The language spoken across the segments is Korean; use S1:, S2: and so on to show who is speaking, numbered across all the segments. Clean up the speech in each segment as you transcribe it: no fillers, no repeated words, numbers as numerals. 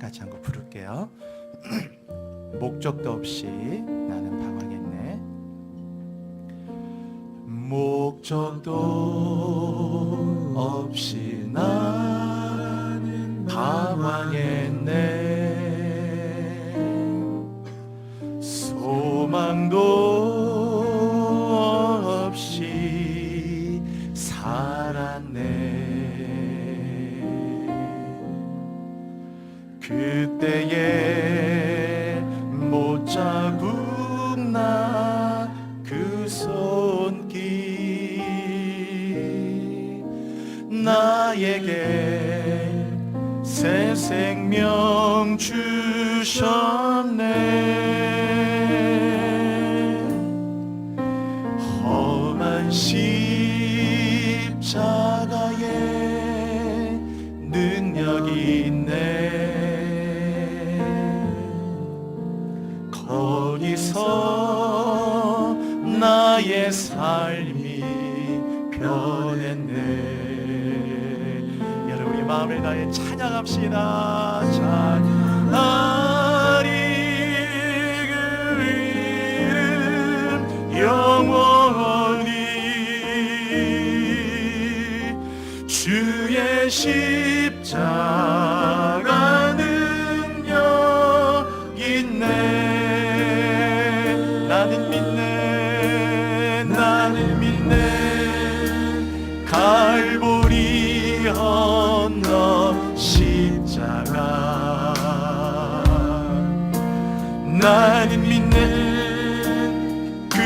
S1: 같이 한번 부를게요. 목적도 없이 나는 방황했네. 목적도 없이 나는 방황했네. 소망도 없이 살았네. 그때에 못자국 나 그 손길 나에게 새 생명 주셨네. 험한 십자가에 능력이 있네. 거기서 나의 삶이 변했네. 여러분 우리 마음을 다해 찬양합시다. 찬양하리 그 이름 영원히 주의 십자가 능력 있네. 나는 믿네. 나는 믿네. 갈보리 언덕 십자가 나는 믿네. 그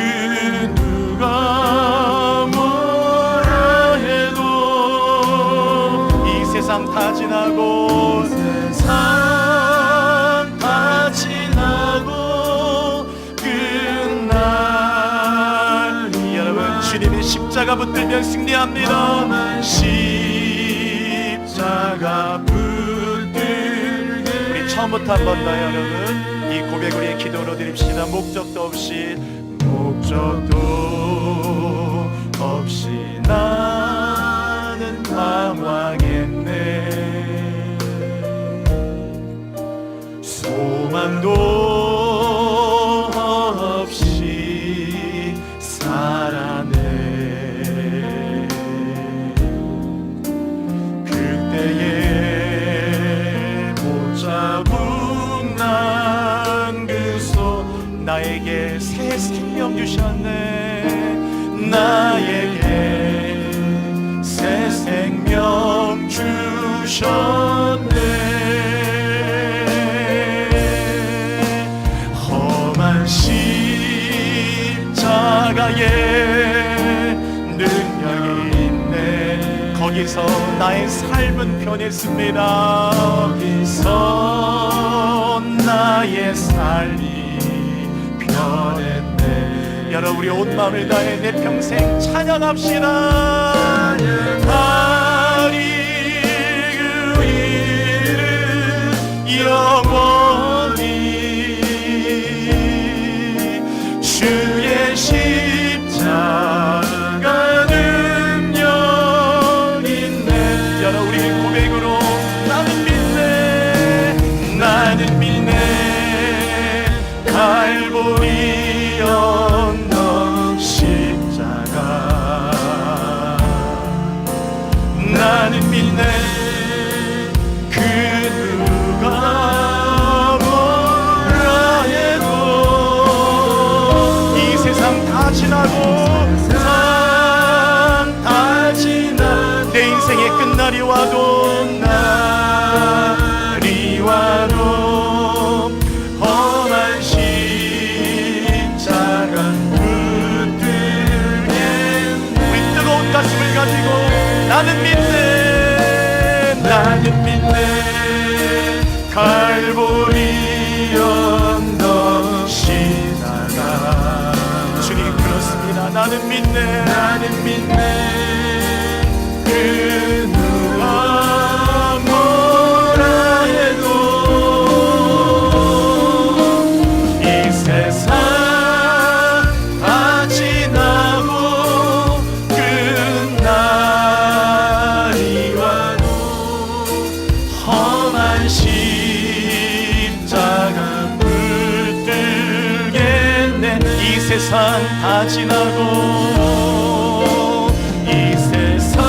S1: 누가 뭐라 해도 이 세상 다 지나고 세상 다 지나고 끝날 여러분 주님의 십자가 붙들면 승리합니다. 십자가 붙들면 우리 처음부터 한 번 더 여러분 이 고백을 우리의 기도로 드립시다. 목적도 없이 나는 방황했네. 소망도 없이 살아내. 그때에 못자국 난 그 손 나에게 새 생명 주셨네. 나에게 새 생명 주셨네. 험한 십자가에 능력이 있네. 거기서 나의 삶은 변했습니다. 거기서 나의 삶이 변했네. 여러분 우리 온 마음을 다해 내 평생 찬양합시다. 찬양하리 그 이름 영원히 주의 십자가 능력 있네. 여러분 우리 고백으로 나는 믿네. 나는 믿네. 갈보리 언덕 십자가 나는 믿네. 그 누가 뭐라 해도 이 세상 다 지나고 세상 다 지나 내 인생의 끝날이 와도 날이 와도 험한 십자가 붙들겠네. 우리 뜨거운 가슴을 가지고 나는 믿네. 나는 믿네. 갈보리 언덕 십자가 주님 그렇습니다. 나는 믿네. 나는 믿네. 그 누가 뭐라 해도 이 세상 다 지나고 끝날이 와도 험한 십자가 세상 다 지나고 이 세상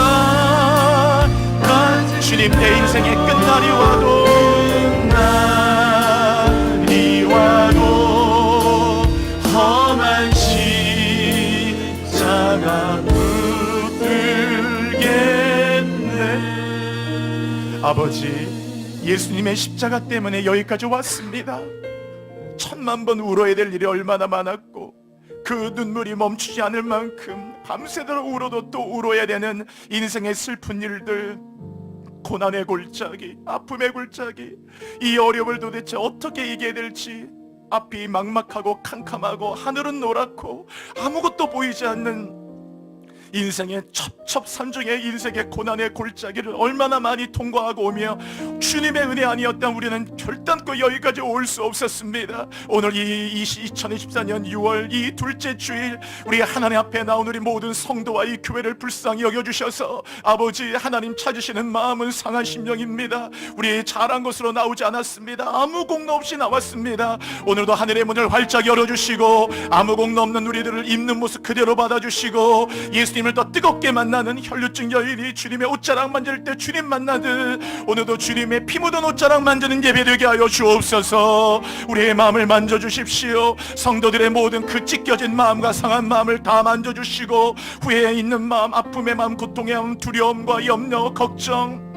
S1: 주님 내 인생의 끝날이 와도 험한 십자가 붙들겠네. 아버지, 예수님의 십자가 때문에 여기까지 왔습니다. 1000만 번 울어야 될 일이 얼마나 많았고 그 눈물이 멈추지 않을 만큼 밤새도록 울어도 또 울어야 되는 인생의 슬픈 일들, 고난의 골짜기, 아픔의 골짜기, 이 어려움을 도대체 어떻게 이겨야 될지, 앞이 막막하고 캄캄하고 하늘은 노랗고 아무것도 보이지 않는 인생의 첩첩산중의 인생의 고난의 골짜기를 얼마나 많이 통과하고 오며 주님의 은혜 아니었다면 우리는 결단코 여기까지 올 수 없었습니다. 오늘 이 2024년 6월 이 둘째 주일 우리 하나님 앞에 나온 우리 모든 성도와 이 교회를 불쌍히 여겨주셔서 아버지 하나님 찾으시는 마음은 상한 심령입니다. 우리 잘한 것으로 나오지 않았습니다. 아무 공로 없이 나왔습니다. 오늘도 하늘의 문을 활짝 열어주시고 아무 공로 없는 우리들을 있는 모습 그대로 받아주시고 예수님을 더 뜨겁게 만나는 혈류증 여인이 주님의 옷자락 만질 때 주님 만나듯 오늘도 주님의 피 묻은 옷자락 만지는 예배되게 하여 주옵소서. 우리의 마음을 만져주십시오. 성도들의 모든 그 찢겨진 마음과 상한 마음을 다 만져주시고 후회에 있는 마음, 아픔의 마음, 고통의 마음, 두려움과 염려, 걱정,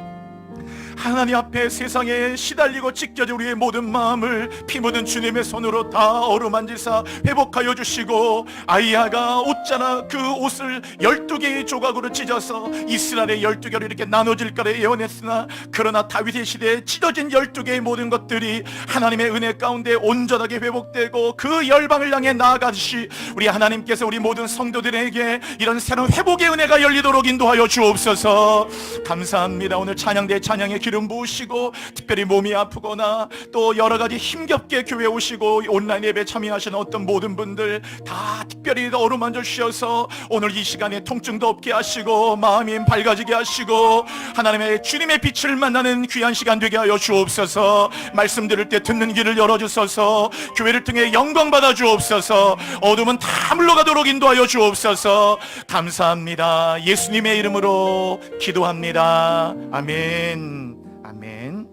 S1: 하나님 앞에 세상에 시달리고 찢겨진 우리의 모든 마음을 피 묻은 주님의 손으로 다 어루만지사 회복하여 주시고 아이야가 옷자나 그 옷을 12개의 조각으로 찢어서 이스라엘의 12개로 이렇게 나눠질 거라 예언했으나 그러나 다윗의 시대에 찢어진 12개의 모든 것들이 하나님의 은혜 가운데 온전하게 회복되고 그 열방을 향해 나아가듯이 우리 하나님께서 우리 모든 성도들에게 이런 새로운 회복의 은혜가 열리도록 인도하여 주옵소서. 감사합니다. 오늘 찬양대 찬양의 기름 부으시고 특별히 몸이 아프거나 또 여러가지 힘겹게 교회 오시고 온라인 예배 참여하시는 어떤 모든 분들 다 특별히 어루만져 주셔서 오늘 이 시간에 통증도 없게 하시고 마음이 밝아지게 하시고 하나님의 주님의 빛을 만나는 귀한 시간 되게 하여 주옵소서. 말씀 들을 때 듣는 길을 열어주소서. 교회를 통해 영광 받아 주옵소서. 어둠은 다 물러가도록 인도하여 주옵소서. 감사합니다. 예수님의 이름으로 기도합니다. 아멘. 아멘.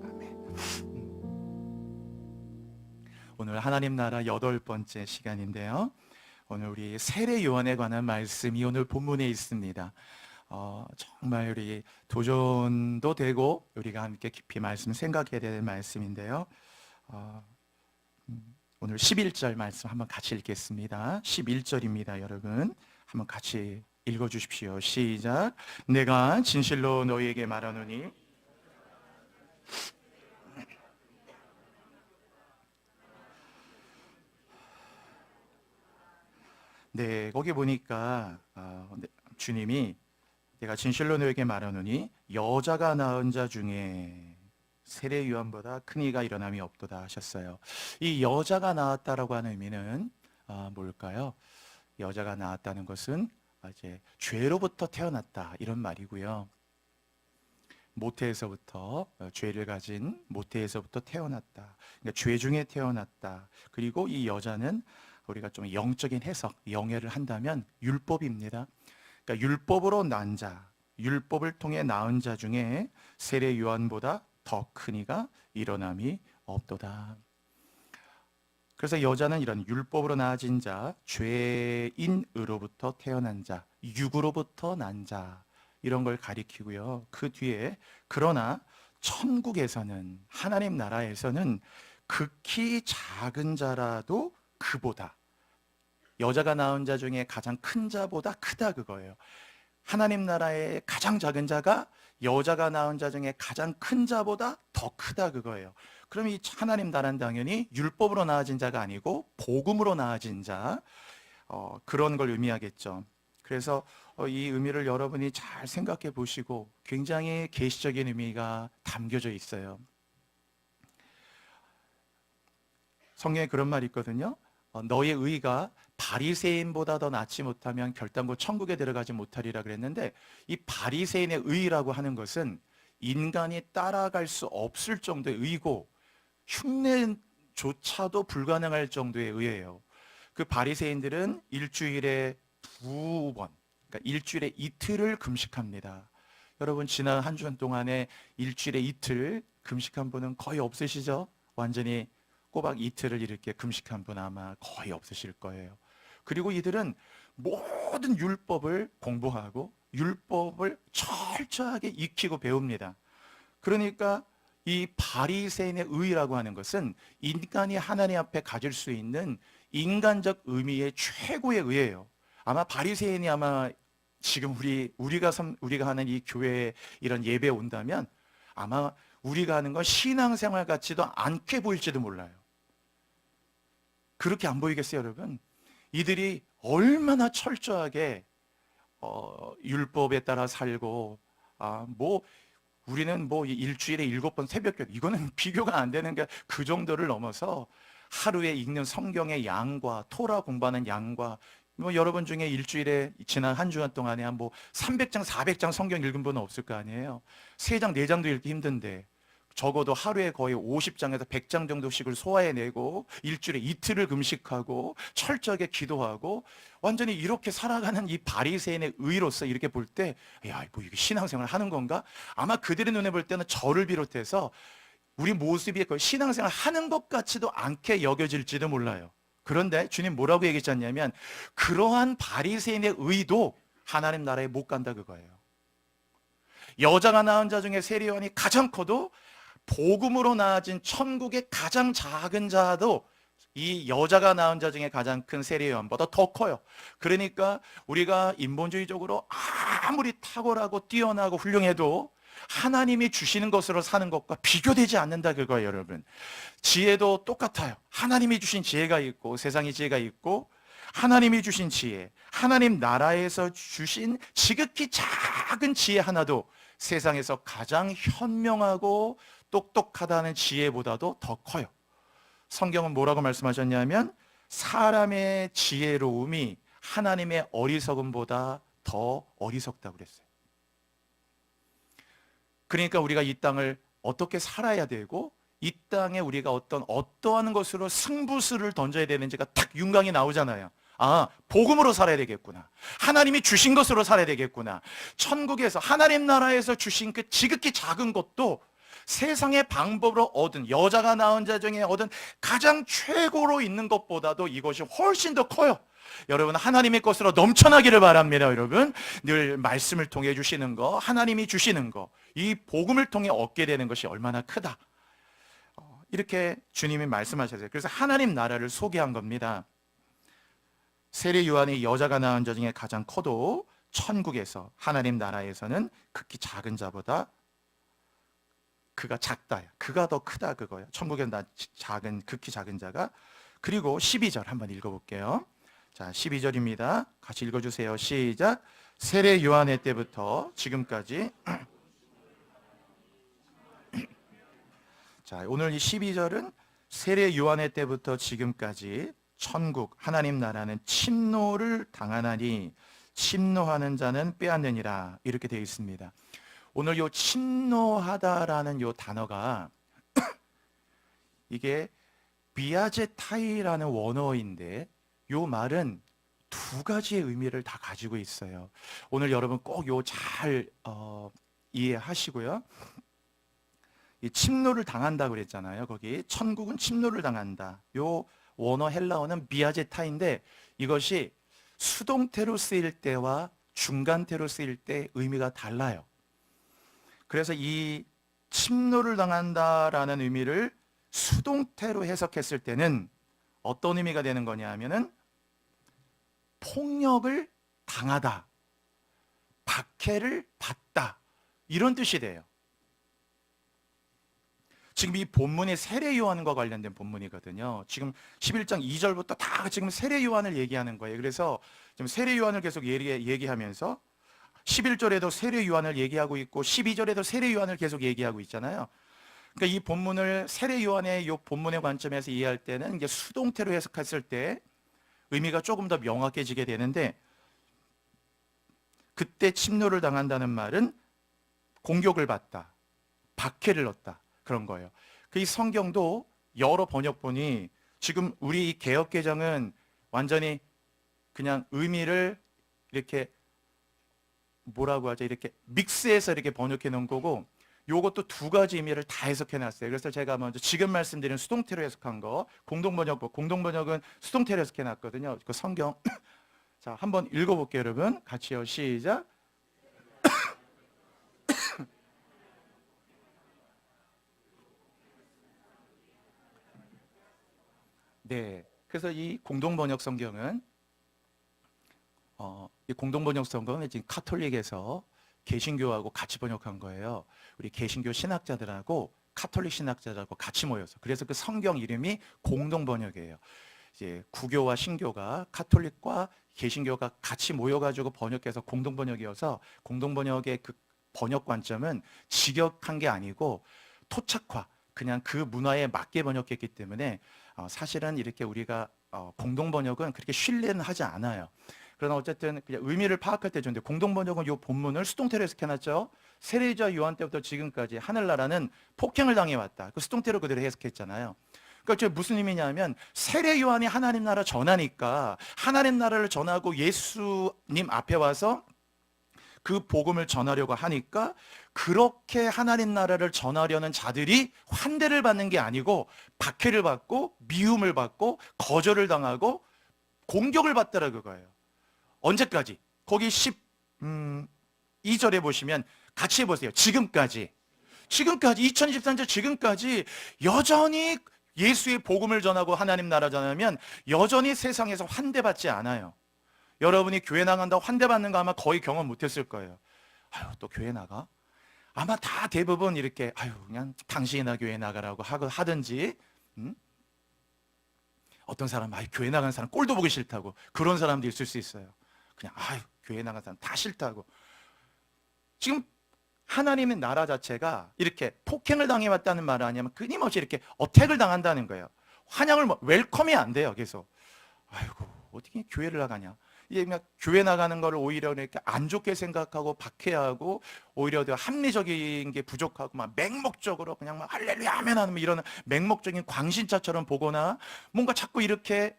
S1: 오늘 하나님 나라 8번째 시간인데요. 오늘 우리 세례 요한에 관한 말씀이 오늘 본문에 있습니다. 정말 우리 도전도 되고 우리가 함께 깊이 말씀 생각해야 될 말씀인데요. 오늘 11절 말씀 한번 같이 읽겠습니다. 11절입니다. 여러분 한번 같이 읽어주십시오. 시작. 내가 진실로 너희에게 말하노니 네, 거기 보니까 주님이 내가 진실로 너에게 말하노니 여자가 낳은 자 중에 세례 요한보다 큰 이가 일어남이 없도다 하셨어요. 이 여자가 낳았다라고 하는 의미는 뭘까요? 여자가 낳았다는 것은 이제 죄로부터 태어났다 이런 말이고요. 모태에서부터 죄를 가진 모태에서부터 태어났다. 그러니까 죄 중에 태어났다. 그리고 이 여자는 우리가 좀 영적인 해석, 영해를 한다면 율법입니다. 그러니까 율법으로 난 자, 율법을 통해 낳은 자 중에 세례 요한보다 더 큰 이가 일어남이 없도다. 그래서 여자는 이런 율법으로 낳아진 자, 죄인으로부터 태어난 자, 육으로부터 난 자, 이런 걸 가리키고요. 그 뒤에 그러나 천국에서는, 하나님 나라에서는 극히 작은 자라도 그보다, 여자가 낳은 자 중에 가장 큰 자보다 크다 그거예요. 하나님 나라의 가장 작은 자가 여자가 낳은 자 중에 가장 큰 자보다 더 크다 그거예요. 그럼 이 하나님 나라는 당연히 율법으로 낳아진 자가 아니고 복음으로 낳아진 자, 그런 걸 의미하겠죠. 그래서 이 의미를 여러분이 잘 생각해 보시고 굉장히 계시적인 의미가 담겨져 있어요. 성경에 그런 말이 있거든요. 너의 의가 바리새인보다 더 낫지 못하면 결단코 천국에 들어가지 못하리라 그랬는데, 이 바리새인의 의라고 하는 것은 인간이 따라갈 수 없을 정도의 의고 흉내조차도 불가능할 정도의 의예요. 그 바리새인들은 일주일에 2번, 그러니까 일주일에 이틀을 금식합니다. 여러분 지난 한 주간 동안에 일주일에 이틀 금식한 분은 거의 없으시죠? 완전히 꼬박 이틀을 이렇게 금식한 분 아마 거의 없으실 거예요. 그리고 이들은 모든 율법을 공부하고 율법을 철저하게 익히고 배웁니다. 그러니까 이 바리새인의 의라고 하는 것은 인간이 하나님 앞에 가질 수 있는 인간적 의미의 최고의 의예요. 아마 바리새인이 아마 지금 우리가 하는 이 교회에 이런 예배에 온다면 아마 우리가 하는 건 신앙생활 같지도 않게 보일지도 몰라요. 그렇게 안 보이겠어요, 여러분? 이들이 얼마나 철저하게 율법에 따라 살고 우리는 일주일에 7번 새벽기도 이거는 비교가 안 되는 게 그 정도를 넘어서 하루에 읽는 성경의 양과 토라 공부하는 양과 여러분 중에 일주일에 지난 한 주간 동안에 한 300장 400장 성경 읽은 분은 없을 거 아니에요. 3장 4장도 읽기 힘든데 적어도 하루에 거의 50장에서 100장 정도씩을 소화해내고 일주일에 이틀을 금식하고 철저하게 기도하고 완전히 이렇게 살아가는 이 바리새인의 의로서 이렇게 볼 때 야, 이게 신앙생활 하는 건가? 아마 그들의 눈에 볼 때는 저를 비롯해서 우리 모습이 거의 신앙생활 하는 것 같지도 않게 여겨질지도 몰라요. 그런데 주님 뭐라고 얘기했냐면 그러한 바리새인의 의도 하나님 나라에 못 간다 그거예요. 여자가 낳은 자 중에 세례요한이 가장 커도 복음으로 낳아진 천국의 가장 작은 자도 이 여자가 낳은 자 중에 가장 큰 세례요한보다 더 커요. 그러니까 우리가 인본주의적으로 아무리 탁월하고 뛰어나고 훌륭해도 하나님이 주시는 것으로 사는 것과 비교되지 않는다 그거예요, 여러분. 지혜도 똑같아요. 하나님이 주신 지혜가 있고 세상의 지혜가 있고 하나님이 주신 지혜, 하나님 나라에서 주신 지극히 작은 지혜 하나도 세상에서 가장 현명하고 똑똑하다는 지혜보다도 더 커요. 성경은 뭐라고 말씀하셨냐면 사람의 지혜로움이 하나님의 어리석음보다 더 어리석다고 그랬어요. 그러니까 우리가 이 땅을 어떻게 살아야 되고 이 땅에 우리가 어떠한 것으로 승부수를 던져야 되는지가 딱 윤곽이 나오잖아요. 복음으로 살아야 되겠구나. 하나님이 주신 것으로 살아야 되겠구나. 천국에서 하나님 나라에서 주신 그 지극히 작은 것도 세상의 방법으로 얻은 여자가 낳은 자 중에 얻은 가장 최고로 있는 것보다도 이것이 훨씬 더 커요. 여러분 하나님의 것으로 넘쳐나기를 바랍니다. 여러분 늘 말씀을 통해 주시는 거, 하나님이 주시는 거, 이 복음을 통해 얻게 되는 것이 얼마나 크다. 이렇게 주님이 말씀하셨어요. 그래서 하나님 나라를 소개한 겁니다. 세례 요한이 여자가 낳은 자 중에 가장 커도 천국에서 하나님 나라에서는 극히 작은 자보다 그가 작다. 그가 더 크다 그거예요. 천국에 극히 작은 자가. 그리고 12절 한번 읽어볼게요. 자, 12절입니다. 같이 읽어주세요. 시작. 세례 요한의 때부터 지금까지. 자, 오늘 이 12절은 세례 요한의 때부터 지금까지 천국 하나님 나라는 침노를 당하나니 침노하는 자는 빼앗느니라 이렇게 되어 있습니다. 오늘 요 침노하다라는 요 단어가 이게 비아제타이라는 원어인데 요 말은 두 가지의 의미를 다 가지고 있어요. 오늘 여러분 꼭 요 잘 이해하시고요. 이 침노를 당한다 그랬잖아요. 거기 천국은 침노를 당한다. 요 원어 헬라어는 비아제타인데 이것이 수동태로 쓰일 때와 중간태로 쓰일 때 의미가 달라요. 그래서 이 침노를 당한다라는 의미를 수동태로 해석했을 때는 어떤 의미가 되는 거냐 하면은 폭력을 당하다, 박해를 받다 이런 뜻이 돼요. 지금 이 본문이 세례 요한과 관련된 본문이거든요. 지금 11장 2절부터 다 지금 세례 요한을 얘기하는 거예요. 그래서 지금 세례 요한을 계속 얘기하면서 11절에도 세례 요한을 얘기하고 있고 12절에도 세례 요한을 계속 얘기하고 있잖아요. 그러니까 이 본문을 세례 요한의 이 본문의 관점에서 이해할 때는 이제 수동태로 해석했을 때 의미가 조금 더 명확해지게 되는데 그때 침노를 당한다는 말은 공격을 받다, 박해를 얻다 그런 거예요. 그 이 성경도 여러 번역본이 지금 우리 개역개정은 완전히 그냥 의미를 이렇게 뭐라고 하죠? 이렇게 믹스해서 이렇게 번역해 놓은 거고, 요것도 두 가지 의미를 다 해석해 놨어요. 그래서 제가 먼저 지금 말씀드린 수동태로 해석한 거, 공동번역본, 공동번역은 수동태로 해석해 놨거든요. 그 성경. 자, 한번 읽어볼게요, 여러분. 같이요. 시작. 네. 그래서 이 공동번역 성경은 이 공동번역 성경은 지금 카톨릭에서 개신교하고 같이 번역한 거예요. 우리 개신교 신학자들하고 카톨릭 신학자들하고 같이 모여서. 그래서 그 성경 이름이 공동번역이에요. 이제 구교와 신교가 카톨릭과 개신교가 같이 모여가지고 번역해서 공동번역이어서, 공동번역의 그 번역 관점은 직역한 게 아니고 토착화, 그냥 그 문화에 맞게 번역했기 때문에 사실은 이렇게 우리가 공동번역은 그렇게 신뢰는 하지 않아요. 그러나 어쨌든 그냥 의미를 파악할 때 좋은데, 공동번역은 이 본문을 수동태로 해석해놨죠. 세례자 요한 때부터 지금까지 하늘나라는 폭행을 당해왔다. 그 수동태로 그대로 해석했잖아요. 그러니까 무슨 의미냐면, 세례 요한이 하나님 나라 전하니까 하나님 나라를 전하고 예수님 앞에 와서 그 복음을 전하려고 하니까, 그렇게 하나님 나라를 전하려는 자들이 환대를 받는 게 아니고 박해를 받고 미움을 받고 거절을 당하고 공격을 받더라 그거예요. 언제까지? 거기 12절에 보시면 같이 해보세요. 지금까지 2023년 지금까지 여전히 예수의 복음을 전하고 하나님 나라 전하면 여전히 세상에서 환대받지 않아요. 여러분이 교회 나간다고 환대받는 거 아마 거의 경험 못했을 거예요. 아유, 또 교회 나가? 아마 다 대부분 이렇게 아유, 그냥 당신이나 교회 나가라고 하든지, 어떤 사람 아유, 교회 나가는 사람 꼴도 보기 싫다고, 그런 사람도 있을 수 있어요. 그냥 아유, 교회 나가는 사람 다 싫다고. 지금 하나님의 나라 자체가 이렇게 폭행을 당해왔다는 말은 아니면 끊임없이 이렇게 어택을 당한다는 거예요. 환영을 웰컴이 안 돼요. 계속 아이고, 어떻게 교회를 나가냐. 이게 그냥 교회 나가는 거를 오히려 이렇게 안 좋게 생각하고 박해하고, 오히려 더 합리적인 게 부족하고 막 맹목적으로 그냥 막 할렐루야 아멘 하는 이런 맹목적인 광신자처럼 보거나, 뭔가 자꾸 이렇게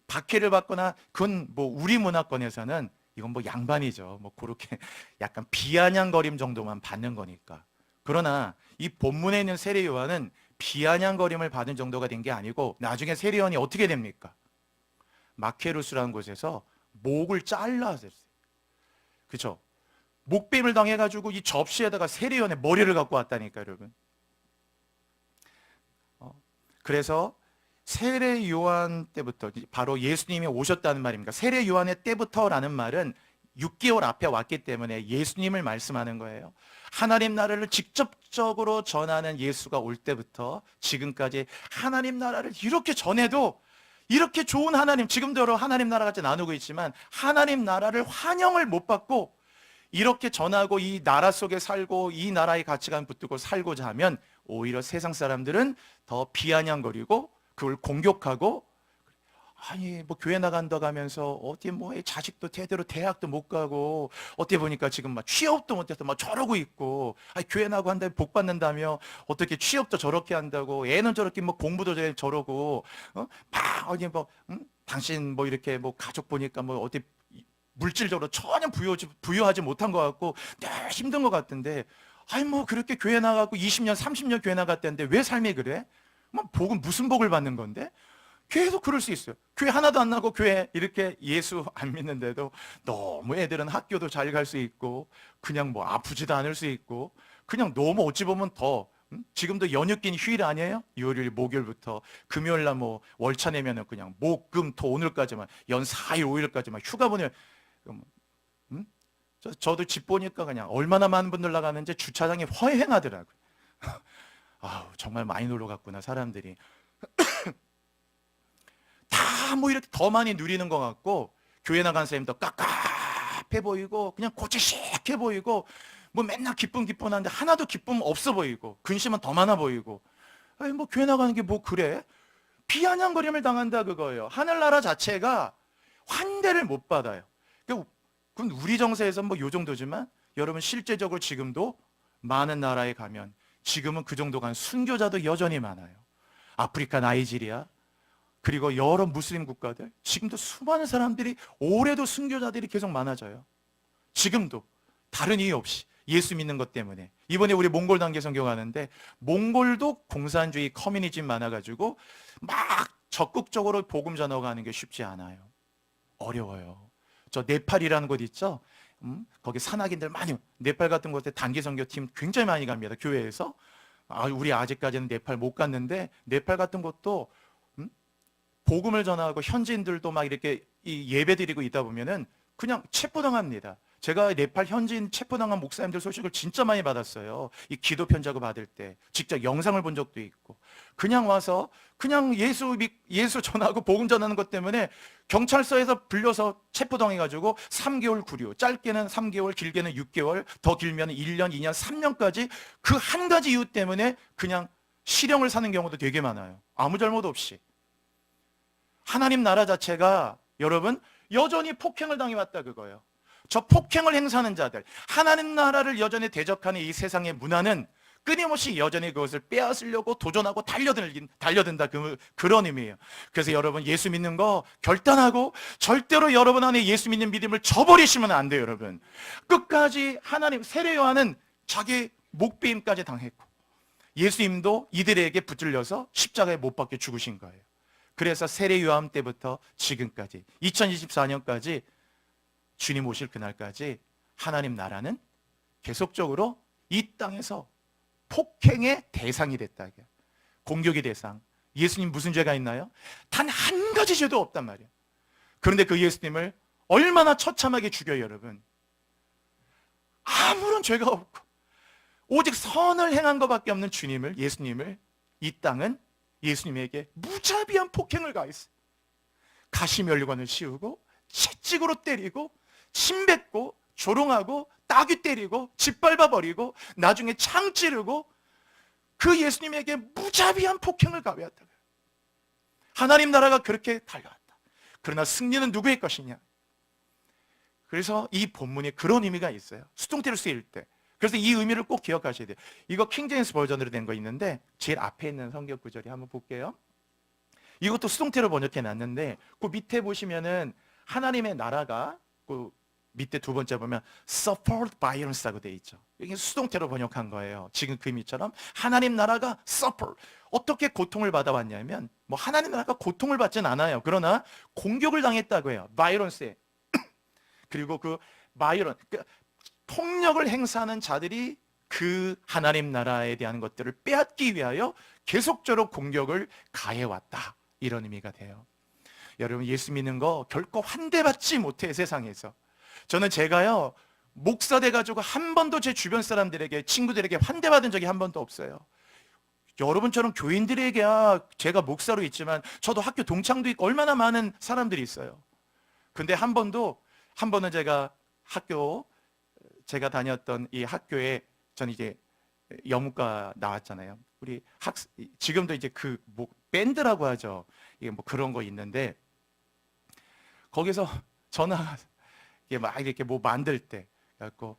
S1: 박해를 받거나, 그건 뭐 우리 문화권에서는 이건 뭐 양반이죠. 뭐 그렇게 약간 비아냥거림 정도만 받는 거니까. 그러나 이 본문에 있는 세례 요한은 비아냥거림을 받은 정도가 된 게 아니고, 나중에 세례 요한이 어떻게 됩니까? 마케루스라는 곳에서 목을 잘라서, 그렇죠? 목뱀을 당해가지고 이 접시에다가 세례 요한의 머리를 갖고 왔다니까, 여러분. 그래서 세례 요한 때부터, 바로 예수님이 오셨다는 말입니다. 세례 요한의 때부터라는 말은 6개월 앞에 왔기 때문에 예수님을 말씀하는 거예요. 하나님 나라를 직접적으로 전하는 예수가 올 때부터 지금까지 하나님 나라를 이렇게 전해도, 이렇게 좋은 하나님, 지금도 여러 하나님 나라 같이 나누고 있지만 하나님 나라를 환영을 못 받고 이렇게 전하고 이 나라 속에 살고 이 나라의 가치관 붙들고 살고자 하면, 오히려 세상 사람들은 더 비아냥거리고 그걸 공격하고, 아니 뭐 교회 나간다고 하면서 어디 뭐 자식도 제대로 대학도 못 가고, 어떻게 보니까 지금 막 취업도 못해서 막 저러고 있고, 아니 교회 나고 한다면 복 받는다며 어떻게 취업도 저렇게 한다고, 애는 저렇게 뭐 공부도 저러고, 막 어디 뭐 당신 뭐 이렇게 뭐 가족 보니까 뭐 어디 물질적으로 전혀 부유하지 못한 것 같고 힘든 것 같은데, 아니 뭐 그렇게 교회 나가고 20년 30년 교회 나갔다는데 왜 삶이 그래? 뭐 복은 무슨 복을 받는 건데? 계속 그럴 수 있어요. 교회 하나도 안 나고 교회 이렇게 예수 안 믿는데도 너무 애들은 학교도 잘 갈 수 있고, 그냥 뭐 아프지도 않을 수 있고, 그냥 너무 어찌 보면 더, 지금도 연휴긴 휴일 아니에요? 요일 목요일부터 금요일 날 뭐 월차 내면은 그냥 목, 금, 토 오늘까지만 연 4일 5일까지만 휴가 보내요. 저도 집 보니까 그냥 얼마나 많은 분들 나가는지 주차장이 허행하더라고요. 아우, 정말 많이 놀러 갔구나 사람들이. 다 뭐 이렇게 더 많이 누리는 것 같고, 교회 나간 사람도 깝깝해 보이고 그냥 고치식해 보이고, 뭐 맨날 기쁨하는데 하나도 기쁨 없어 보이고, 근심은 더 많아 보이고, 아니 뭐 교회 나가는 게 뭐 그래? 비아냥거림을 당한다 그거예요. 하늘나라 자체가 환대를 못 받아요. 그럼 우리 정세에서 뭐 요 정도지만, 여러분 실제적으로 지금도 많은 나라에 가면 지금은 그 정도가 순교자도 여전히 많아요. 아프리카 나이지리아, 그리고 여러 무슬림 국가들, 지금도 수많은 사람들이, 올해도 순교자들이 계속 많아져요. 지금도 다른 이유 없이 예수 믿는 것 때문에. 이번에 우리 몽골 단계 선교 가는데, 몽골도 공산주의 커뮤니즘 많아가지고 막 적극적으로 복음 전하고 게 쉽지 않아요. 어려워요. 저 네팔이라는 곳 있죠? 거기 산악인들 많이, 네팔 같은 곳에 단기 선교팀 굉장히 많이 갑니다. 교회에서. 우리 아직까지는 네팔 못 갔는데, 네팔 같은 곳도 복음을 전하고 현지인들도 막 이렇게 예배 드리고 있다 보면은 그냥 체포당합니다. 제가 네팔 현지인 체포당한 목사님들 소식을 진짜 많이 받았어요. 이 기도 편지하고 받을 때 직접 영상을 본 적도 있고, 그냥 와서 그냥 예수 전하고 복음 전하는 것 때문에 경찰서에서 불려서 체포당해가지고 3개월 구류, 짧게는 3개월, 길게는 6개월, 더 길면 1년, 2년, 3년까지 그 한 가지 이유 때문에 그냥 실형을 사는 경우도 되게 많아요. 아무 잘못 없이. 하나님 나라 자체가 여러분 여전히 폭행을 당해왔다 그거예요. 저 폭행을 행사하는 자들, 하나님 나라를 여전히 대적하는 이 세상의 문화는 끊임없이 여전히 그것을 빼앗으려고 도전하고 달려든다, 그런 의미예요. 그래서 여러분 예수 믿는 거 결단하고 절대로 여러분 안에 예수 믿는 믿음을 저버리시면 안 돼요. 여러분 끝까지 하나님, 세례 요한은 자기 목베임까지 당했고 예수님도 이들에게 붙들려서 십자가에 못 박혀 죽으신 거예요. 그래서 세례 요한 때부터 지금까지 2024년까지 주님 오실 그날까지 하나님 나라는 계속적으로 이 땅에서 폭행의 대상이 됐다. 공격의 대상. 예수님 무슨 죄가 있나요? 단 한 가지 죄도 없단 말이에요. 그런데 그 예수님을 얼마나 처참하게 죽여요, 여러분. 아무런 죄가 없고 오직 선을 행한 것밖에 없는 주님을, 예수님을 이 땅은 예수님에게 무자비한 폭행을 가했어요. 가시면류관을 씌우고 채찍으로 때리고 침 뱉고 조롱하고 따귀 때리고 짓밟아버리고 나중에 창 찌르고 그 예수님에게 무자비한 폭행을 가해왔다. 하나님 나라가 그렇게 달려왔다. 그러나 승리는 누구의 것이냐? 그래서 이 본문에 그런 의미가 있어요. 수동태를 쓰일 때. 그래서 이 의미를 꼭 기억하셔야 돼요. 이거 킹제임스 버전으로 된 거 있는데 제일 앞에 있는 성경 구절이 한번 볼게요. 이것도 수동태로 번역해 놨는데 그 밑에 보시면은 하나님의 나라가 그 밑에 두 번째 보면 suffered violence라고 돼 있죠. 이게 수동태로 번역한 거예요. 지금 그 의미처럼 하나님 나라가 suffer, 어떻게 고통을 받아왔냐면 뭐 하나님 나라가 고통을 받진 않아요. 그러나 공격을 당했다고 해요. violence에. 그리고 그 violence, 폭력을 행사하는 자들이 그 하나님 나라에 대한 것들을 빼앗기 위하여 계속적으로 공격을 가해왔다. 이런 의미가 돼요. 여러분 예수 믿는 거 결코 환대받지 못해, 세상에서. 저는 제가요 목사 돼가지고 한 번도 제 주변 사람들에게, 친구들에게 환대받은 적이 한 번도 없어요. 여러분처럼 교인들에게야 제가 목사로 있지만 저도 학교 동창도 있고 얼마나 많은 사람들이 있어요. 근데 한 번은 제가 다녔던 이 학교에, 저는 이제 영문과 나왔잖아요. 우리 지금도 이제 밴드라고 하죠. 이게 뭐 그런 거 있는데 거기서 전화 이게 막 이렇게 뭐 만들 때 그래갖고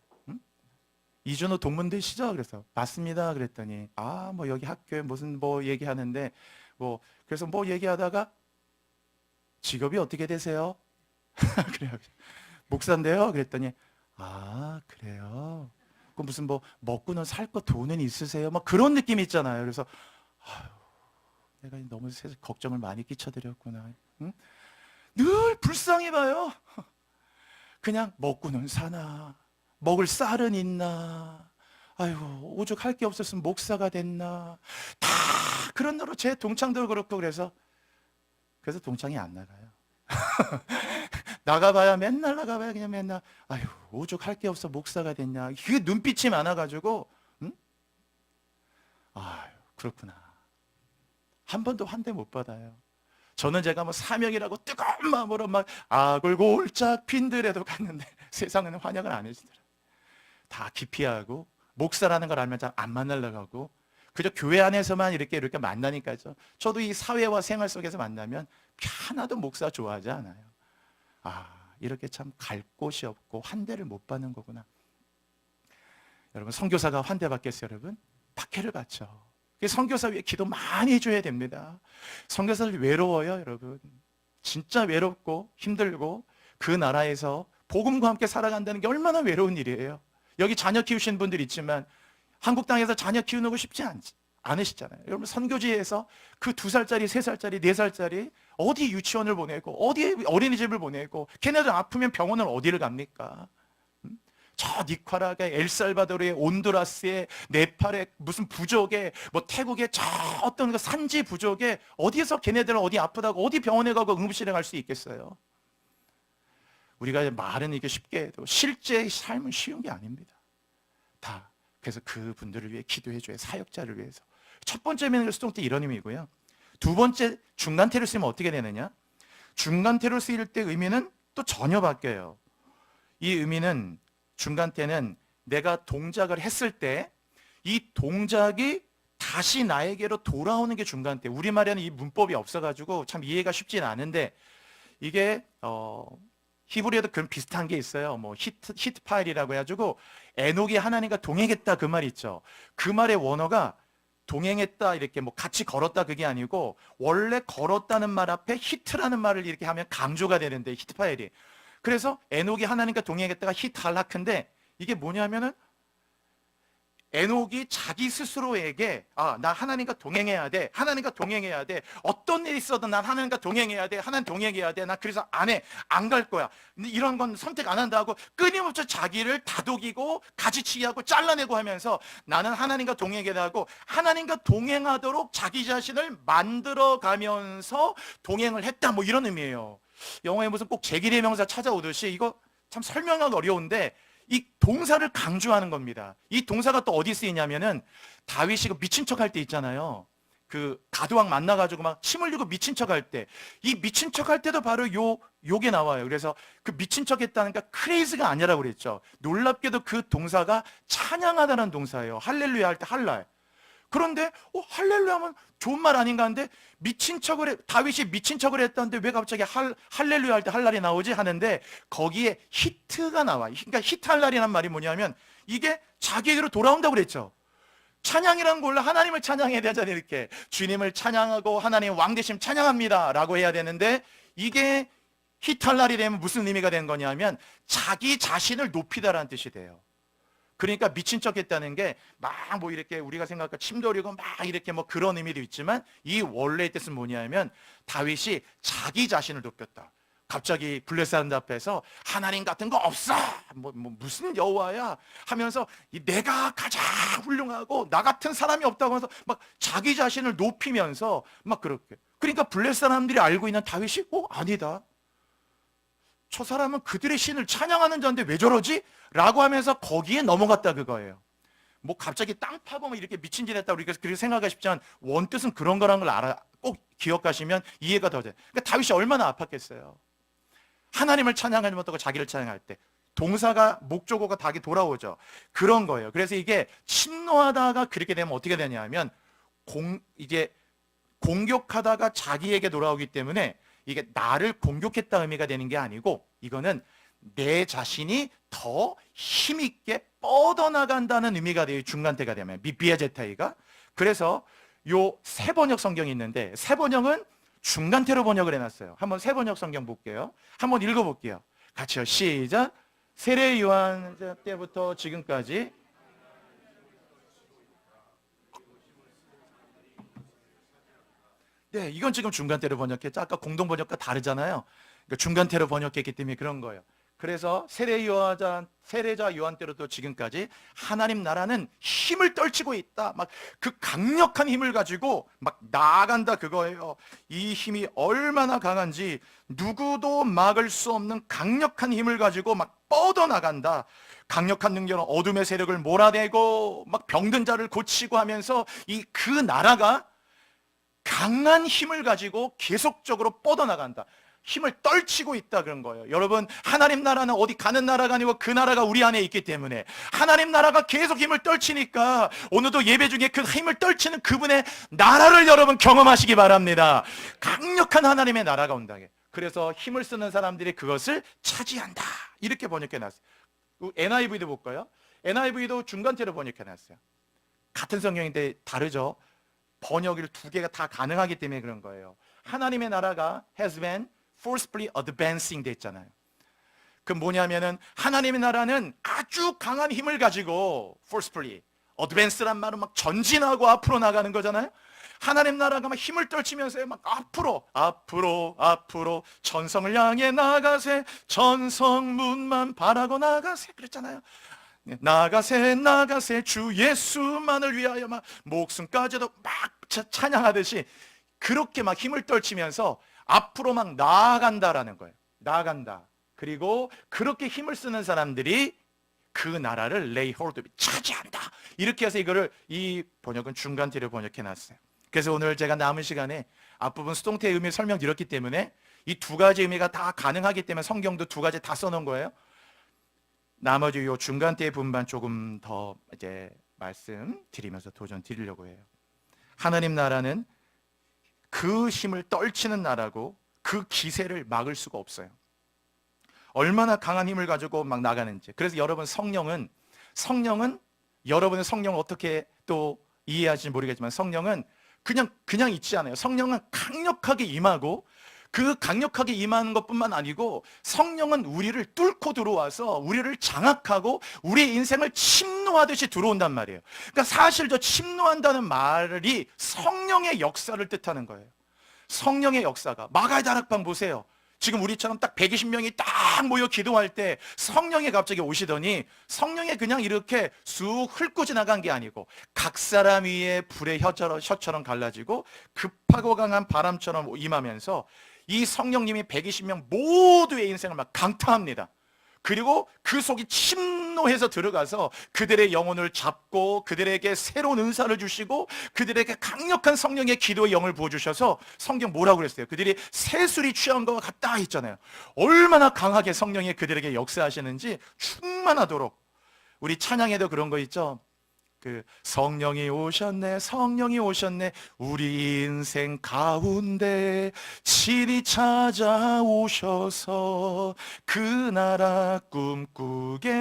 S1: 이준호 동문되시죠? 그래서 맞습니다. 그랬더니 뭐 여기 학교에 무슨 뭐 얘기하는데 뭐 그래서 뭐 얘기하다가 직업이 어떻게 되세요? 그래요. 목사인데요. 그랬더니 그래요. 그 무슨 뭐 먹고는 살 거 돈은 있으세요? 막 그런 느낌 있잖아요. 그래서 내가 너무 걱정을 많이 끼쳐드렸구나. 응? 늘 불쌍히 봐요. 그냥 먹고는 사나, 먹을 쌀은 있나, 오죽 할 게 없었으면 목사가 됐나, 다 그런 대로 제 동창들 그렇고. 그래서 동창이 안 나가요. 맨날 나가봐야 그냥 맨날 오죽 할 게 없어 목사가 됐냐, 그게 눈빛이 많아가지고 그렇구나. 한 번도 환대 못 받아요. 저는 제가 뭐 사명이라고 뜨거운 마음으로 막 악을 골짝 핀들에도 갔는데 세상에는 환영을 안 해주더라고요. 다 기피하고 목사라는 걸 알면 잘 안 만나려고 하고 그저 교회 안에서만 이렇게 만나니까요. 저도 이 사회와 생활 속에서 만나면 하나도 목사 좋아하지 않아요. 이렇게 참 갈 곳이 없고 환대를 못 받는 거구나. 여러분 선교사가 환대받겠어요? 여러분 박해를 받죠. 선교사 위해 기도 많이 해줘야 됩니다. 선교사들 외로워요, 여러분. 진짜 외롭고 힘들고 그 나라에서 복음과 함께 살아간다는 게 얼마나 외로운 일이에요. 여기 자녀 키우시는 분들 있지만 한국 땅에서 자녀 키우는 거 쉽지 않으시잖아요. 여러분 선교지에서 그 2살짜리, 3살짜리, 4살짜리 어디 유치원을 보내고 어디 어린이집을 보내고 걔네들 아프면 병원을 어디를 갑니까? 저 니카라과의 엘살바도르의 온두라스의 네팔의 무슨 부족의 뭐 태국의 저 어떤 그 산지 부족의 어디에서 걔네들은 어디 아프다고 어디 병원에 가고 응급실에 갈 수 있겠어요? 우리가 말은 이게 쉽게 해도 실제 삶은 쉬운 게 아닙니다. 다 그래서 그분들을 위해 기도해줘요. 사역자를 위해서. 첫 번째 메뉴스통 때 이런 의미고요. 두 번째 중간태를 쓰면 어떻게 되느냐? 중간태로 쓰일 때 의미는 또 전혀 바뀌어요. 이 의미는 중간태는 내가 동작을 했을 때 이 동작이 다시 나에게로 돌아오는 게 중간태. 우리말에는 이 문법이 없어가지고 참 이해가 쉽진 않은데 이게 히브리어도 그런 비슷한 게 있어요. 뭐 히트 파일이라고 해가지고 에녹이 하나님과 동행했다 그 말 있죠. 그 말의 원어가 동행했다 이렇게 뭐 같이 걸었다 그게 아니고 원래 걸었다는 말 앞에 히트라는 말을 이렇게 하면 강조가 되는데 히트 파일이. 그래서 에녹이 하나님과 동행했다가 히탈라크인데 이게 뭐냐면은 에녹이 자기 스스로에게 나 하나님과 동행해야 돼. 하나님과 동행해야 돼. 어떤 일이 있어도 난 하나님과 동행해야 돼. 하나님 동행해야 돼. 나 그래서 안 갈 거야. 근데 이런 건 선택 안 한다고 끊임없이 자기를 다독이고 가지치기하고 잘라내고 하면서 나는 하나님과 동행해야 하고 하나님과 동행하도록 자기 자신을 만들어가면서 동행을 했다. 뭐 이런 의미예요. 영어에 무슨 꼭 제기대 명사 찾아오듯이 이거 참 설명하기 어려운데 이 동사를 강조하는 겁니다. 이 동사가 또 어디 쓰이냐면은 다윗이 미친 척 할 때 있잖아요. 그 가드왕 만나가지고 막 침 흘리고 미친 척 할 때, 이 미친 척 할 때도 바로 요게 나와요. 그래서 그 미친 척 했다니까 크레이즈가 아니라고 그랬죠. 놀랍게도 그 동사가 찬양하다는 동사예요. 할렐루야 할 때 할랄. 그런데 할렐루야 하면 좋은 말 아닌가 하는데 다윗이 미친 척을 했다는데 왜 갑자기 할렐루야 할 때 할랄이 나오지 하는데 거기에 히트가 나와요. 그러니까 히트할랄이란 말이 뭐냐면 이게 자기에게로 돌아온다고 그랬죠. 찬양이라는 걸 원래 하나님을 찬양해야 되잖아요. 이렇게 주님을 찬양하고 하나님 왕 되심 찬양합니다 라고 해야 되는데 이게 히트할랄이 되면 무슨 의미가 되는 거냐면 자기 자신을 높이다라는 뜻이 돼요. 그러니까 미친 척 했다는 게 막 뭐 이렇게 우리가 생각할 침돌이고 막 이렇게 뭐 그런 의미도 있지만 이 원래의 뜻은 뭐냐면 다윗이 자기 자신을 높였다. 갑자기 블레셋 앞에서 하나님 같은 거 없어. 뭐 무슨 여호와야 하면서 내가 가장 훌륭하고 나 같은 사람이 없다고 해서 막 자기 자신을 높이면서 막 그렇게. 그러니까 블레셋 사람들이 알고 있는 다윗이 아니다. 저 사람은 그들의 신을 찬양하는 자인데 왜 저러지? 라고 하면서 거기에 넘어갔다 그거예요. 뭐 갑자기 땅 파고 이렇게 미친 짓 했다 우리가 그렇게 생각하시지만 원뜻은 그런 거라는 걸 꼭 기억하시면 이해가 더 돼요. 그러니까 다윗이 얼마나 아팠겠어요. 하나님을 찬양하지 못하고 자기를 찬양할 때 동사가 목적어가 닭이 돌아오죠. 그런 거예요. 그래서 이게 침노하다가 그렇게 되면 어떻게 되냐면 이게 공격하다가 자기에게 돌아오기 때문에 이게 나를 공격했다 의미가 되는 게 아니고 이거는 내 자신이 더 힘있게 뻗어나간다는 의미가 돼요. 중간태가 되면 비에제타이가. 그래서 요 세 번역 성경이 있는데 세 번역은 중간태로 번역을 해놨어요. 한번 세 번역 성경 볼게요. 한번 읽어볼게요. 같이요. 시작. 세례 요한 때부터 지금까지 네, 이건 지금 중간태로 번역했죠. 아까 공동 번역과 다르잖아요. 그러니까 중간태로 번역했기 때문에 그런 거예요. 그래서 세례자 요한 때로부터 지금까지 하나님 나라는 힘을 떨치고 있다. 막 그 강력한 힘을 가지고 막 나아간다 그거예요. 이 힘이 얼마나 강한지 누구도 막을 수 없는 강력한 힘을 가지고 막 뻗어나간다. 강력한 능력은 어둠의 세력을 몰아내고 막 병든 자를 고치고 하면서 그 나라가 강한 힘을 가지고 계속적으로 뻗어나간다. 힘을 떨치고 있다 그런 거예요. 여러분 하나님 나라는 어디 가는 나라가 아니고 그 나라가 우리 안에 있기 때문에 하나님 나라가 계속 힘을 떨치니까 오늘도 예배 중에 그 힘을 떨치는 그분의 나라를 여러분 경험하시기 바랍니다. 강력한 하나님의 나라가 온다게. 그래서 힘을 쓰는 사람들이 그것을 차지한다 이렇게 번역해놨어요. NIV도 볼까요? NIV도 중간태로 번역해놨어요. 같은 성경인데 다르죠. 번역을 두 개가 다 가능하기 때문에 그런 거예요. 하나님의 나라가 has been forcefully advancing 돼 있잖아요. 그 뭐냐면은 하나님의 나라는 아주 강한 힘을 가지고 forcefully advance란 말은 막 전진하고 앞으로 나가는 거잖아요. 하나님 나라가 막 힘을 떨치면서 막 앞으로 전성을 향해 나가세, 전성문만 바라고 나가세 그랬잖아요. 나가세 주 예수만을 위하여 막 목숨까지도 막 찬양하듯이 그렇게 막 힘을 떨치면서 앞으로 막 나아간다라는 거예요. 나아간다. 그리고 그렇게 힘을 쓰는 사람들이 그 나라를 lay hold of, 차지한다. 이렇게 해서 이거를 이 번역은 중간티를 번역해 놨어요. 그래서 오늘 제가 남은 시간에 앞부분 수동태의 의미 설명드렸기 때문에 이 두 가지 의미가 다 가능하기 때문에 성경도 두 가지 다 써놓은 거예요. 나머지 요 중간태의 분반 조금 더 이제 말씀드리면서 도전 드리려고 해요. 하나님 나라는 그 힘을 떨치는 나라고 그 기세를 막을 수가 없어요. 얼마나 강한 힘을 가지고 막 나가는지. 그래서 여러분 성령은 여러분의 성령을 어떻게 또 이해하실지 모르겠지만 성령은 그냥 있지 않아요. 성령은 강력하게 임하고 그 강력하게 임하는 것뿐만 아니고 성령은 우리를 뚫고 들어와서 우리를 장악하고 우리의 인생을 침노하듯이 들어온단 말이에요. 그러니까 사실 저 침노한다는 말이 성령의 역사를 뜻하는 거예요. 성령의 역사가 마가의 다락방 보세요. 지금 우리처럼 딱 120명이 딱 모여 기도할 때 성령이 갑자기 오시더니 성령이 그냥 이렇게 쑥 훑고 지나간 게 아니고 각 사람 위에 불의 혀처럼 갈라지고 급하고 강한 바람처럼 임하면서 이 성령님이 120명 모두의 인생을 막 강타합니다. 그리고 그 속이 침노해서 들어가서 그들의 영혼을 잡고 그들에게 새로운 은사를 주시고 그들에게 강력한 성령의 기도의 영을 부어주셔서 성경 뭐라고 그랬어요? 그들이 새술이 취한 것과 같다 했잖아요. 얼마나 강하게 성령이 그들에게 역사하시는지 충만하도록. 우리 찬양에도 그런 거 있죠? 그 성령이 오셨네 우리 인생 가운데 친히 찾아오셔서 그 나라 꿈꾸게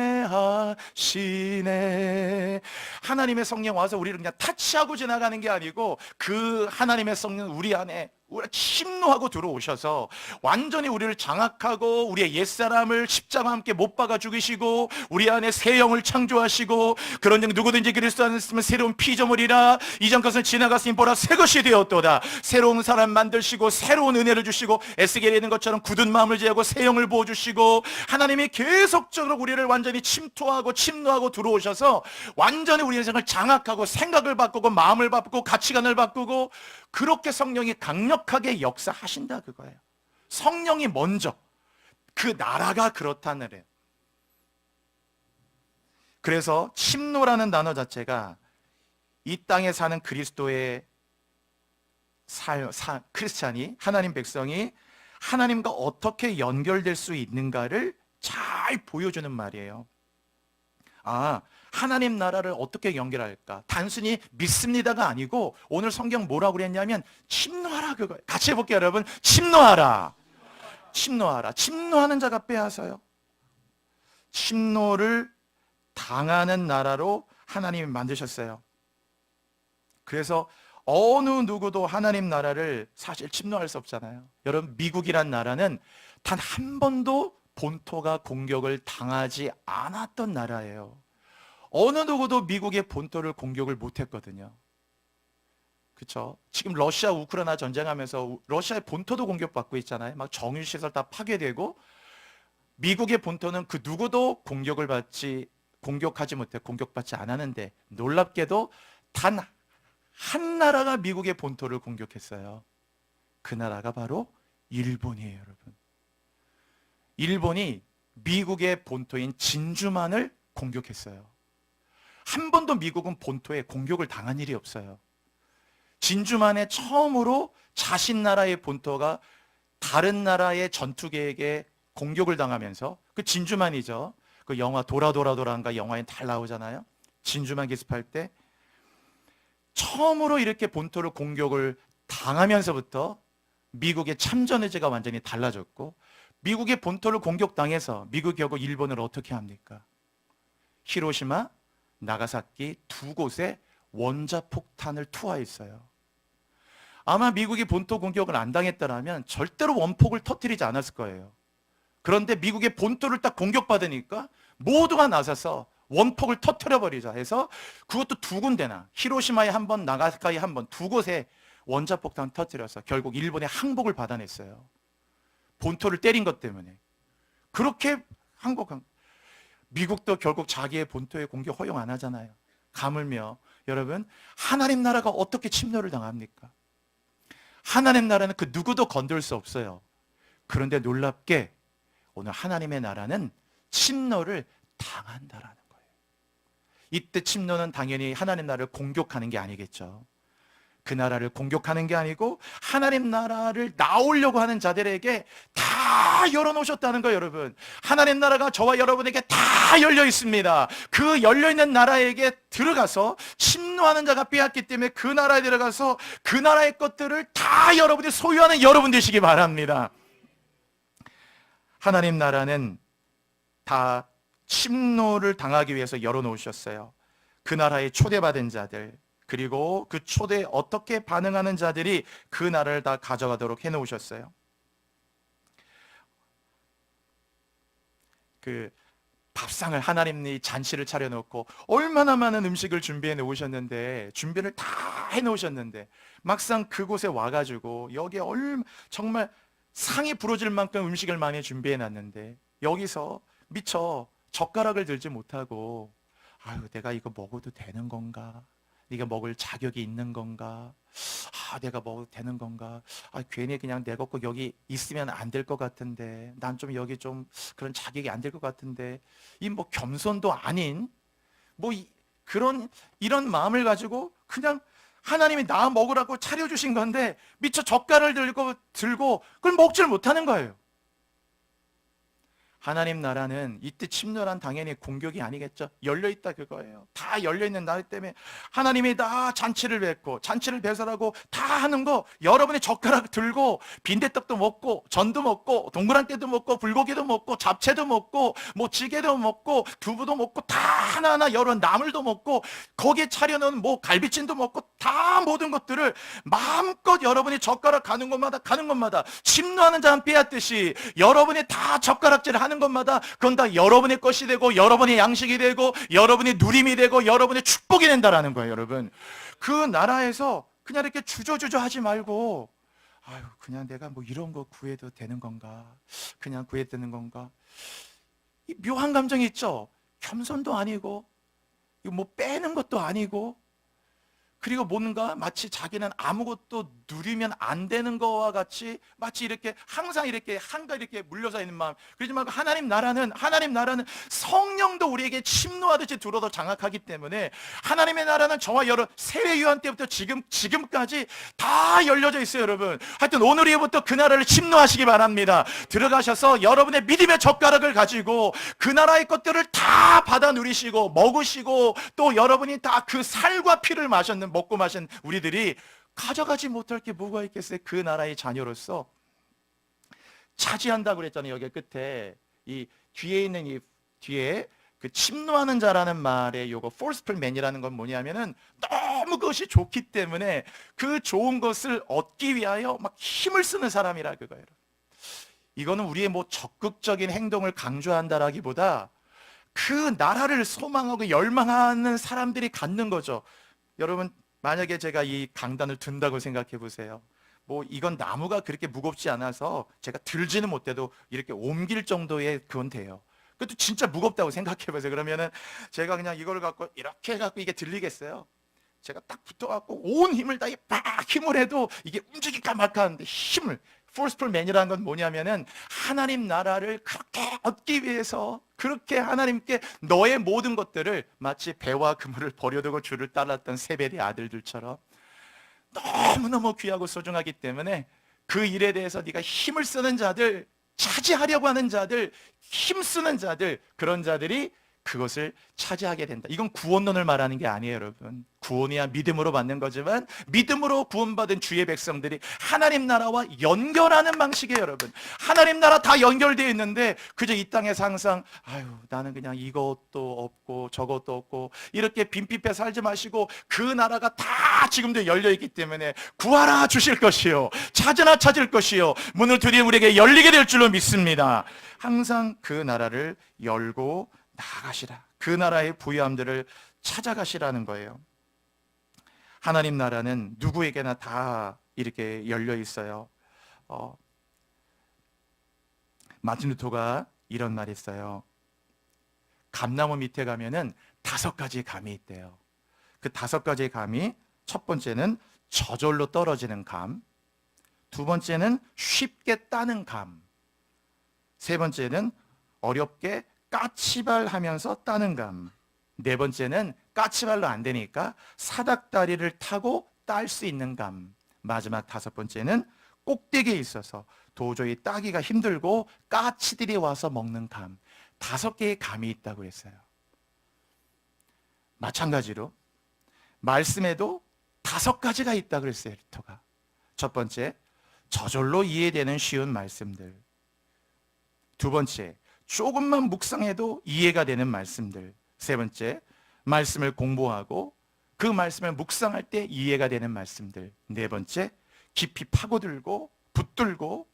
S1: 하시네. 하나님의 성령 와서 우리를 그냥 타치하고 지나가는 게 아니고 그 하나님의 성령 우리 안에 침노하고 들어오셔서 완전히 우리를 장악하고 우리의 옛사람을 십자가와 함께 못 박아 죽이시고 우리 안에 새 영을 창조하시고 그런즉 누구든지 그리스도 안에 있으면 새로운 피조물이라 이전 것은 지나갔으니 보라 새 것이 되었도다. 새로운 사람 만드시고 새로운 은혜를 주시고 에스겔에 있는 것처럼 굳은 마음을 제하고 새 영을 부어주시고 하나님이 계속적으로 우리를 완전히 침투하고 침노하고 들어오셔서 완전히 우리 인생을 장악하고 생각을 바꾸고 마음을 바꾸고 가치관을 바꾸고 그렇게 성령이 강력하게 역사하신다 그거예요. 성령이 먼저 그 나라가 그렇다는 거예요. 그래서 침노라는 단어 자체가 이 땅에 사는 그리스도의 크리스찬이 하나님 백성이 하나님과 어떻게 연결될 수 있는가를 잘 보여주는 말이에요. 하나님 나라를 어떻게 연결할까? 단순히 믿습니다가 아니고 오늘 성경 뭐라고 그랬냐면 침노하라 그거예요. 같이 해볼게요 여러분. 침노하라. 침노하는 자가 빼앗아요. 침노를 당하는 나라로 하나님이 만드셨어요. 그래서 어느 누구도 하나님 나라를 사실 침노할 수 없잖아요. 여러분 미국이란 나라는 단 한 번도 본토가 공격을 당하지 않았던 나라예요. 어느 누구도 미국의 본토를 공격을 못했거든요. 그렇죠? 지금 러시아 우크라이나 전쟁하면서 러시아의 본토도 공격받고 있잖아요. 막 정유시설 다 파괴되고 미국의 본토는 그 누구도 공격하지 못해 공격받지 않았는데 놀랍게도 단 한 나라가 미국의 본토를 공격했어요. 그 나라가 바로 일본이에요, 여러분. 일본이 미국의 본토인 진주만을 공격했어요. 한 번도 미국은 본토에 공격을 당한 일이 없어요. 진주만에 처음으로 자신 나라의 본토가 다른 나라의 전투기에게 공격을 당하면서 그 진주만이죠. 그 영화 도라도라도라인가 영화에 잘 나오잖아요. 진주만 기습할 때 처음으로 이렇게 본토를 공격을 당하면서부터 미국의 참전 의지가 완전히 달라졌고 미국의 본토를 공격당해서 미국 결국 일본을 어떻게 합니까? 히로시마, 나가사키 두 곳에 원자폭탄을 투하했어요. 아마 미국이 본토 공격을 안 당했다라면 절대로 원폭을 터뜨리지 않았을 거예요. 그런데 미국의 본토를 딱 공격받으니까 모두가 나서서 원폭을 터뜨려버리자 해서 그것도 두 군데나, 히로시마에 한 번, 나가사카에 한 번, 두 곳에 원자폭탄 터뜨려서 결국 일본의 항복을 받아냈어요. 본토를 때린 것 때문에. 그렇게 항복한. 미국도 결국 자기의 본토에 공격 허용 안 하잖아요. 가물며 여러분, 하나님 나라가 어떻게 침노를 당합니까? 하나님 나라는 그 누구도 건들 수 없어요. 그런데 놀랍게 오늘 하나님의 나라는 침노를 당한다라는 거예요. 이때 침노는 당연히 하나님 나라를 공격하는 게 아니겠죠. 그 나라를 공격하는 게 아니고 하나님 나라를 나오려고 하는 자들에게 다 열어놓으셨다는 거예요. 여러분, 하나님 나라가 저와 여러분에게 다 열려 있습니다. 그 열려있는 나라에게 들어가서 침노하는 자가 빼앗기 때문에 그 나라에 들어가서 그 나라의 것들을 다 여러분이 소유하는 여러분 되시기 바랍니다. 하나님 나라는 다 침노를 당하기 위해서 열어놓으셨어요. 그 나라에 초대받은 자들, 그리고 그 초대에 어떻게 반응하는 자들이 그 나라를 다 가져가도록 해놓으셨어요. 그 밥상을, 하나님이 잔치를 차려놓고 얼마나 많은 음식을 준비해 놓으셨는데, 준비를 다 해놓으셨는데 막상 그곳에 와가지고 여기에 정말 상이 부러질 만큼 음식을 많이 준비해 놨는데 여기서 미처 젓가락을 들지 못하고, 아유, 내가 이거 먹어도 되는 건가? 네가 먹을 자격이 있는 건가? 내가 먹어도 되는 건가? 괜히 그냥 내 것고 여기 있으면 안 될 것 같은데, 난 좀 여기 좀 그런 자격이 안 될 것 같은데, 이 뭐 겸손도 아닌 이런 마음을 가지고 그냥 하나님이 나 먹으라고 차려주신 건데 미처 젓갈을 들고 그걸 먹지를 못하는 거예요. 하나님 나라는 이때 침노란 당연히 공격이 아니겠죠. 열려있다 그거예요. 다 열려있는 나라 때문에 하나님이 다 잔치를 뵙고 잔치를 배설하고 다 하는 거, 여러분이 젓가락 들고 빈대떡도 먹고 전도 먹고 동그랑깨도 먹고 불고기도 먹고 잡채도 먹고 뭐 찌개도 먹고 두부도 먹고 다 하나하나 여러 나물도 먹고 거기에 차려놓은 뭐 갈비찜도 먹고 다 모든 것들을 마음껏 여러분이 젓가락 가는 것마다 침노하는 자는 빼앗듯이 여러분이 다 젓가락질을 하는 것마다 그건 다 여러분의 것이 되고 여러분의 양식이 되고 여러분의 누림이 되고 여러분의 축복이 된다라는 거예요. 여러분, 그 나라에서 그냥 이렇게 주저주저 하지 말고, 아유, 그냥 내가 뭐 이런 거 구해도 되는 건가, 그냥 구해도 되는 건가, 이 묘한 감정이 있죠. 겸손도 아니고 이거 뭐 빼는 것도 아니고, 그리고 뭔가 마치 자기는 아무것도 누리면 안 되는 거와 같이 마치 이렇게 항상 이렇게 한가 이렇게 물려서 있는 마음. 그러지 말고 하나님 나라는 성령도 우리에게 침노하듯이 들어도 장악하기 때문에 하나님의 나라는 저와 여러 세례 요한 때부터 지금까지 다 열려져 있어요. 여러분, 하여튼 오늘 이후부터 그 나라를 침노하시기 바랍니다. 들어가셔서 여러분의 믿음의 젓가락을 가지고 그 나라의 것들을 다 받아 누리시고 먹으시고, 또 여러분이 다 그 살과 피를 먹고 마신 우리들이 가져가지 못할 게 뭐가 있겠어요? 그 나라의 자녀로서 차지한다고 그랬잖아요. 여기 끝에 이 뒤에 있는 뒤에 그 침노하는 자라는 말에 요거 forceful man이라는 건 뭐냐면은 너무 그것이 좋기 때문에 그 좋은 것을 얻기 위하여 막 힘을 쓰는 사람이라 그거예요. 이거는 우리의 뭐 적극적인 행동을 강조한다라기보다 그 나라를 소망하고 열망하는 사람들이 갖는 거죠. 여러분, 만약에 제가 이 강단을 든다고 생각해 보세요. 뭐 이건 나무가 그렇게 무겁지 않아서 제가 들지는 못해도 이렇게 옮길 정도의 그건 돼요. 그것도 진짜 무겁다고 생각해 보세요. 그러면은 제가 그냥 이걸 갖고 이렇게 해갖고 이게 들리겠어요? 제가 딱 붙어갖고 온 힘을 다해 막 힘을 해도 이게 움직일까 말까 하는데, 힘을, forceful man이라는 건 뭐냐면은 하나님 나라를 그렇게 얻기 위해서 그렇게 하나님께 너의 모든 것들을 마치 배와 그물을 버려두고 주를 따랐던 세벨의 아들들처럼 너무너무 귀하고 소중하기 때문에 그 일에 대해서 네가 힘을 쓰는 자들, 차지하려고 하는 자들, 힘쓰는 자들, 그런 자들이 그것을 차지하게 된다. 이건 구원론을 말하는 게 아니에요, 여러분. 구원이야 믿음으로 받는 거지만 믿음으로 구원받은 주의 백성들이 하나님 나라와 연결하는 방식이에요, 여러분. 하나님 나라 다 연결되어 있는데 그저 이 땅에서 항상 아유 나는 그냥 이것도 없고 저것도 없고 이렇게 빈핍해 살지 마시고 그 나라가 다 지금도 열려 있기 때문에 구하라 주실 것이요 찾으나 찾을 것이요 문을 두드리면 우리에게 열리게 될 줄로 믿습니다. 항상 그 나라를 열고 나아가시라. 그 나라의 부유함들을 찾아가시라는 거예요. 하나님 나라는 누구에게나 다 이렇게 열려 있어요. 마틴 루터가 이런 말이 있어요. 감나무 밑에 가면은 5가지 감이 있대요. 그 5가지 감이, 첫 번째는 저절로 떨어지는 감, 두 번째는 쉽게 따는 감, 세 번째는 어렵게 까치발하면서 따는 감, 네 번째는 까치발로 안 되니까 사닥다리를 타고 딸 수 있는 감, 마지막 5번째는 꼭대기에 있어서 도저히 따기가 힘들고 까치들이 와서 먹는 감. 5개의 감이 있다고 했어요. 마찬가지로 말씀에도 5가지가 있다고 그랬어요, 루터가. 첫 번째, 저절로 이해되는 쉬운 말씀들. 두 번째, 조금만 묵상해도 이해가 되는 말씀들. 세 번째, 말씀을 공부하고 그 말씀을 묵상할 때 이해가 되는 말씀들. 네 번째, 깊이 파고들고 붙들고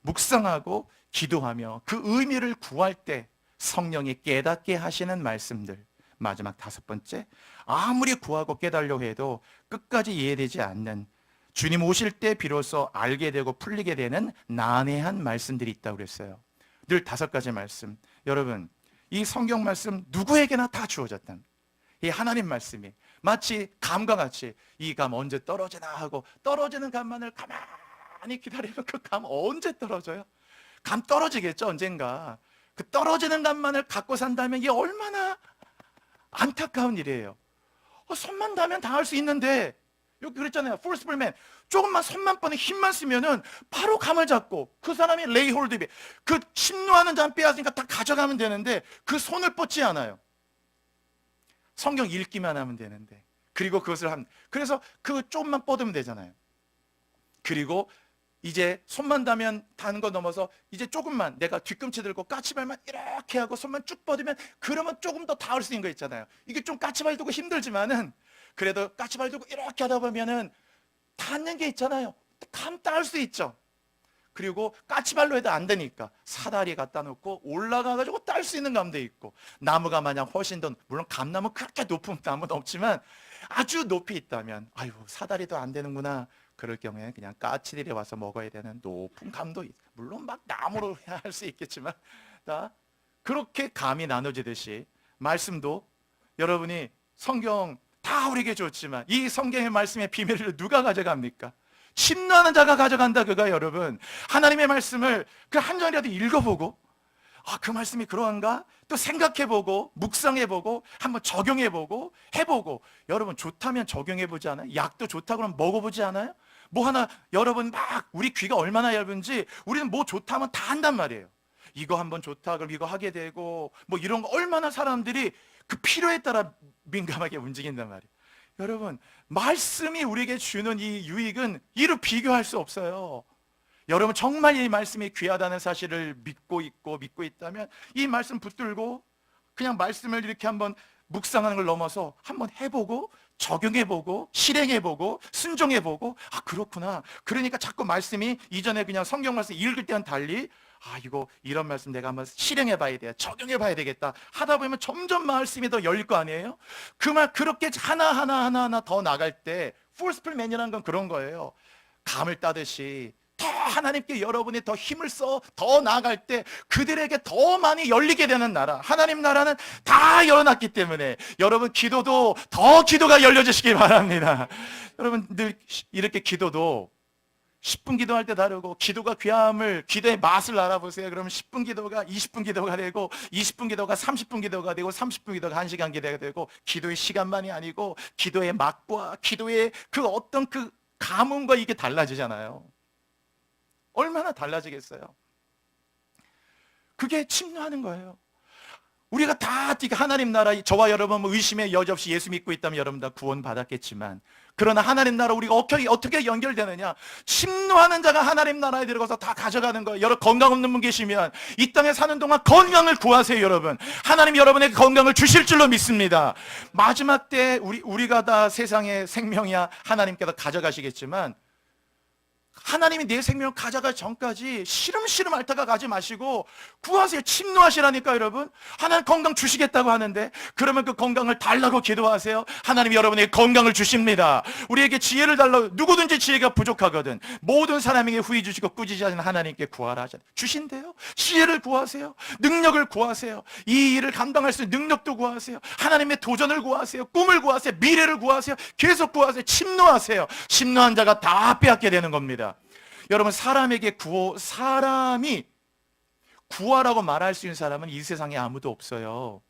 S1: 묵상하고 기도하며 그 의미를 구할 때 성령이 깨닫게 하시는 말씀들. 마지막 5번째, 아무리 구하고 깨달으려고 해도 끝까지 이해되지 않는, 주님 오실 때 비로소 알게 되고 풀리게 되는 난해한 말씀들이 있다고 그랬어요. 늘 5가지 말씀. 여러분, 이 성경 말씀 누구에게나 다 주어졌단, 이 하나님 말씀이 마치 감과 같이 이 감 언제 떨어지나 하고 떨어지는 감만을 가만히 기다리면 그 감 언제 떨어져요? 감 떨어지겠죠, 언젠가. 그 떨어지는 감만을 갖고 산다면 이게 얼마나 안타까운 일이에요. 손만 닿으면 다 할 수 있는데, 여기 그랬잖아요. forceful 조금만 손만 뻗는 힘만 쓰면은 바로 감을 잡고 그 사람이 lay hold of it. 그 심노하는 자는 빼앗으니까 다 가져가면 되는데 그 손을 뻗지 않아요. 성경 읽기만 하면 되는데. 그리고 그것을 그래서 그 조금만 뻗으면 되잖아요. 그리고 이제 손만 닿으면 닿는 거 넘어서 이제 조금만 내가 뒤꿈치 들고 까치발만 이렇게 하고 손만 쭉 뻗으면 그러면 조금 더 닿을 수 있는 거 있잖아요. 이게 좀 까치발 들고 힘들지만은 그래도 까치발 들고 이렇게 하다 보면은 닿는 게 있잖아요. 감 따을 수 있죠. 그리고 까치발로 해도 안 되니까 사다리 갖다 놓고 올라가가지고 딸 수 있는 감도 있고, 나무가 마냥 훨씬 더, 물론 감나무 그렇게 높은 나무는 없지만 아주 높이 있다면 아유 사다리도 안 되는구나, 그럴 경우에 그냥 까치들이 와서 먹어야 되는 높은 감도 물론 막 나무로 할 수 있겠지만 다 그렇게 감이 나눠지듯이 말씀도 여러분이 성경 다 우리에게 줬지만 이 성경의 말씀의 비밀을 누가 가져갑니까? 심노하는 자가 가져간다 그가. 여러분, 하나님의 말씀을 그 한 절이라도 읽어보고 그 말씀이 그러한가? 또 생각해보고 묵상해보고 한번 적용해보고 해보고. 여러분 좋다면 적용해보지 않아요? 약도 좋다 그러면 먹어보지 않아요? 뭐 하나, 여러분 막 우리 귀가 얼마나 얇은지 우리는 뭐 좋다면 다 한단 말이에요. 이거 한번 좋다 그럼 이거 하게 되고 뭐 이런 거 얼마나 사람들이 그 필요에 따라 민감하게 움직인단 말이에요. 여러분, 말씀이 우리에게 주는 이 유익은 이루 비교할 수 없어요. 여러분 정말 이 말씀이 귀하다는 사실을 믿고 있다면 이 말씀 붙들고 그냥 말씀을 이렇게 한번 묵상하는 걸 넘어서 한번 해보고 적용해보고 실행해보고 순종해보고 그렇구나. 그러니까 자꾸 말씀이 이전에 그냥 성경 말씀 읽을 때와는 달리 이거 이런 말씀 내가 한번 실행해봐야 돼, 적용해봐야 되겠다 하다 보면 점점 말씀이 더 열릴 거 아니에요? 그 말 그렇게 하나하나 더 나갈 때 forceful man이라는 건 그런 거예요. 감을 따듯이 더 하나님께 여러분이 더 힘을 써 더 나아갈 때 그들에게 더 많이 열리게 되는 나라, 하나님 나라는 다 열어놨기 때문에 여러분 기도도 더 기도가 열려지시기 바랍니다. 여러분 늘 이렇게 기도도 10분 기도할 때 다르고 기도가 귀함을, 기도의 맛을 알아보세요. 그러면 10분 기도가 20분 기도가 되고 20분 기도가 30분 기도가 되고 30분 기도가 1시간 기도가 되고, 기도의 시간만이 아니고 기도의 맛과 기도의 그 어떤 그 감흥과 이게 달라지잖아요. 얼마나 달라지겠어요? 그게 침노하는 거예요. 우리가 다 하나님 나라, 저와 여러분 뭐 의심의 여지 없이 예수 믿고 있다면 여러분 다 구원 받았겠지만, 그러나 하나님 나라 우리가 어떻게 연결되느냐? 침노하는 자가 하나님 나라에 들어가서 다 가져가는 거예요. 여러분 건강 없는 분 계시면 이 땅에 사는 동안 건강을 구하세요. 여러분, 하나님 여러분에게 건강을 주실 줄로 믿습니다. 마지막 때 우리가 다 세상의 생명이야 하나님께서 가져가시겠지만, 하나님이 내 생명을 가져갈 전까지 시름시름 앓다가 가지 마시고 구하세요. 침노하시라니까. 여러분, 하나님 건강 주시겠다고 하는데, 그러면 그 건강을 달라고 기도하세요. 하나님이 여러분에게 건강을 주십니다. 우리에게 지혜를 달라고. 누구든지 지혜가 부족하거든 모든 사람에게 후히 주시고 꾸짖지 않는 하나님께 구하라 하잖아요. 주신대요. 지혜를 구하세요. 능력을 구하세요. 이 일을 감당할 수 있는 능력도 구하세요. 하나님의 도전을 구하세요. 꿈을 구하세요. 미래를 구하세요. 계속 구하세요. 침노하세요. 침노한 자가 다 빼앗게 되는 겁니다. 여러분, 사람이 구하라고 말할 수 있는 사람은 이 세상에 아무도 없어요.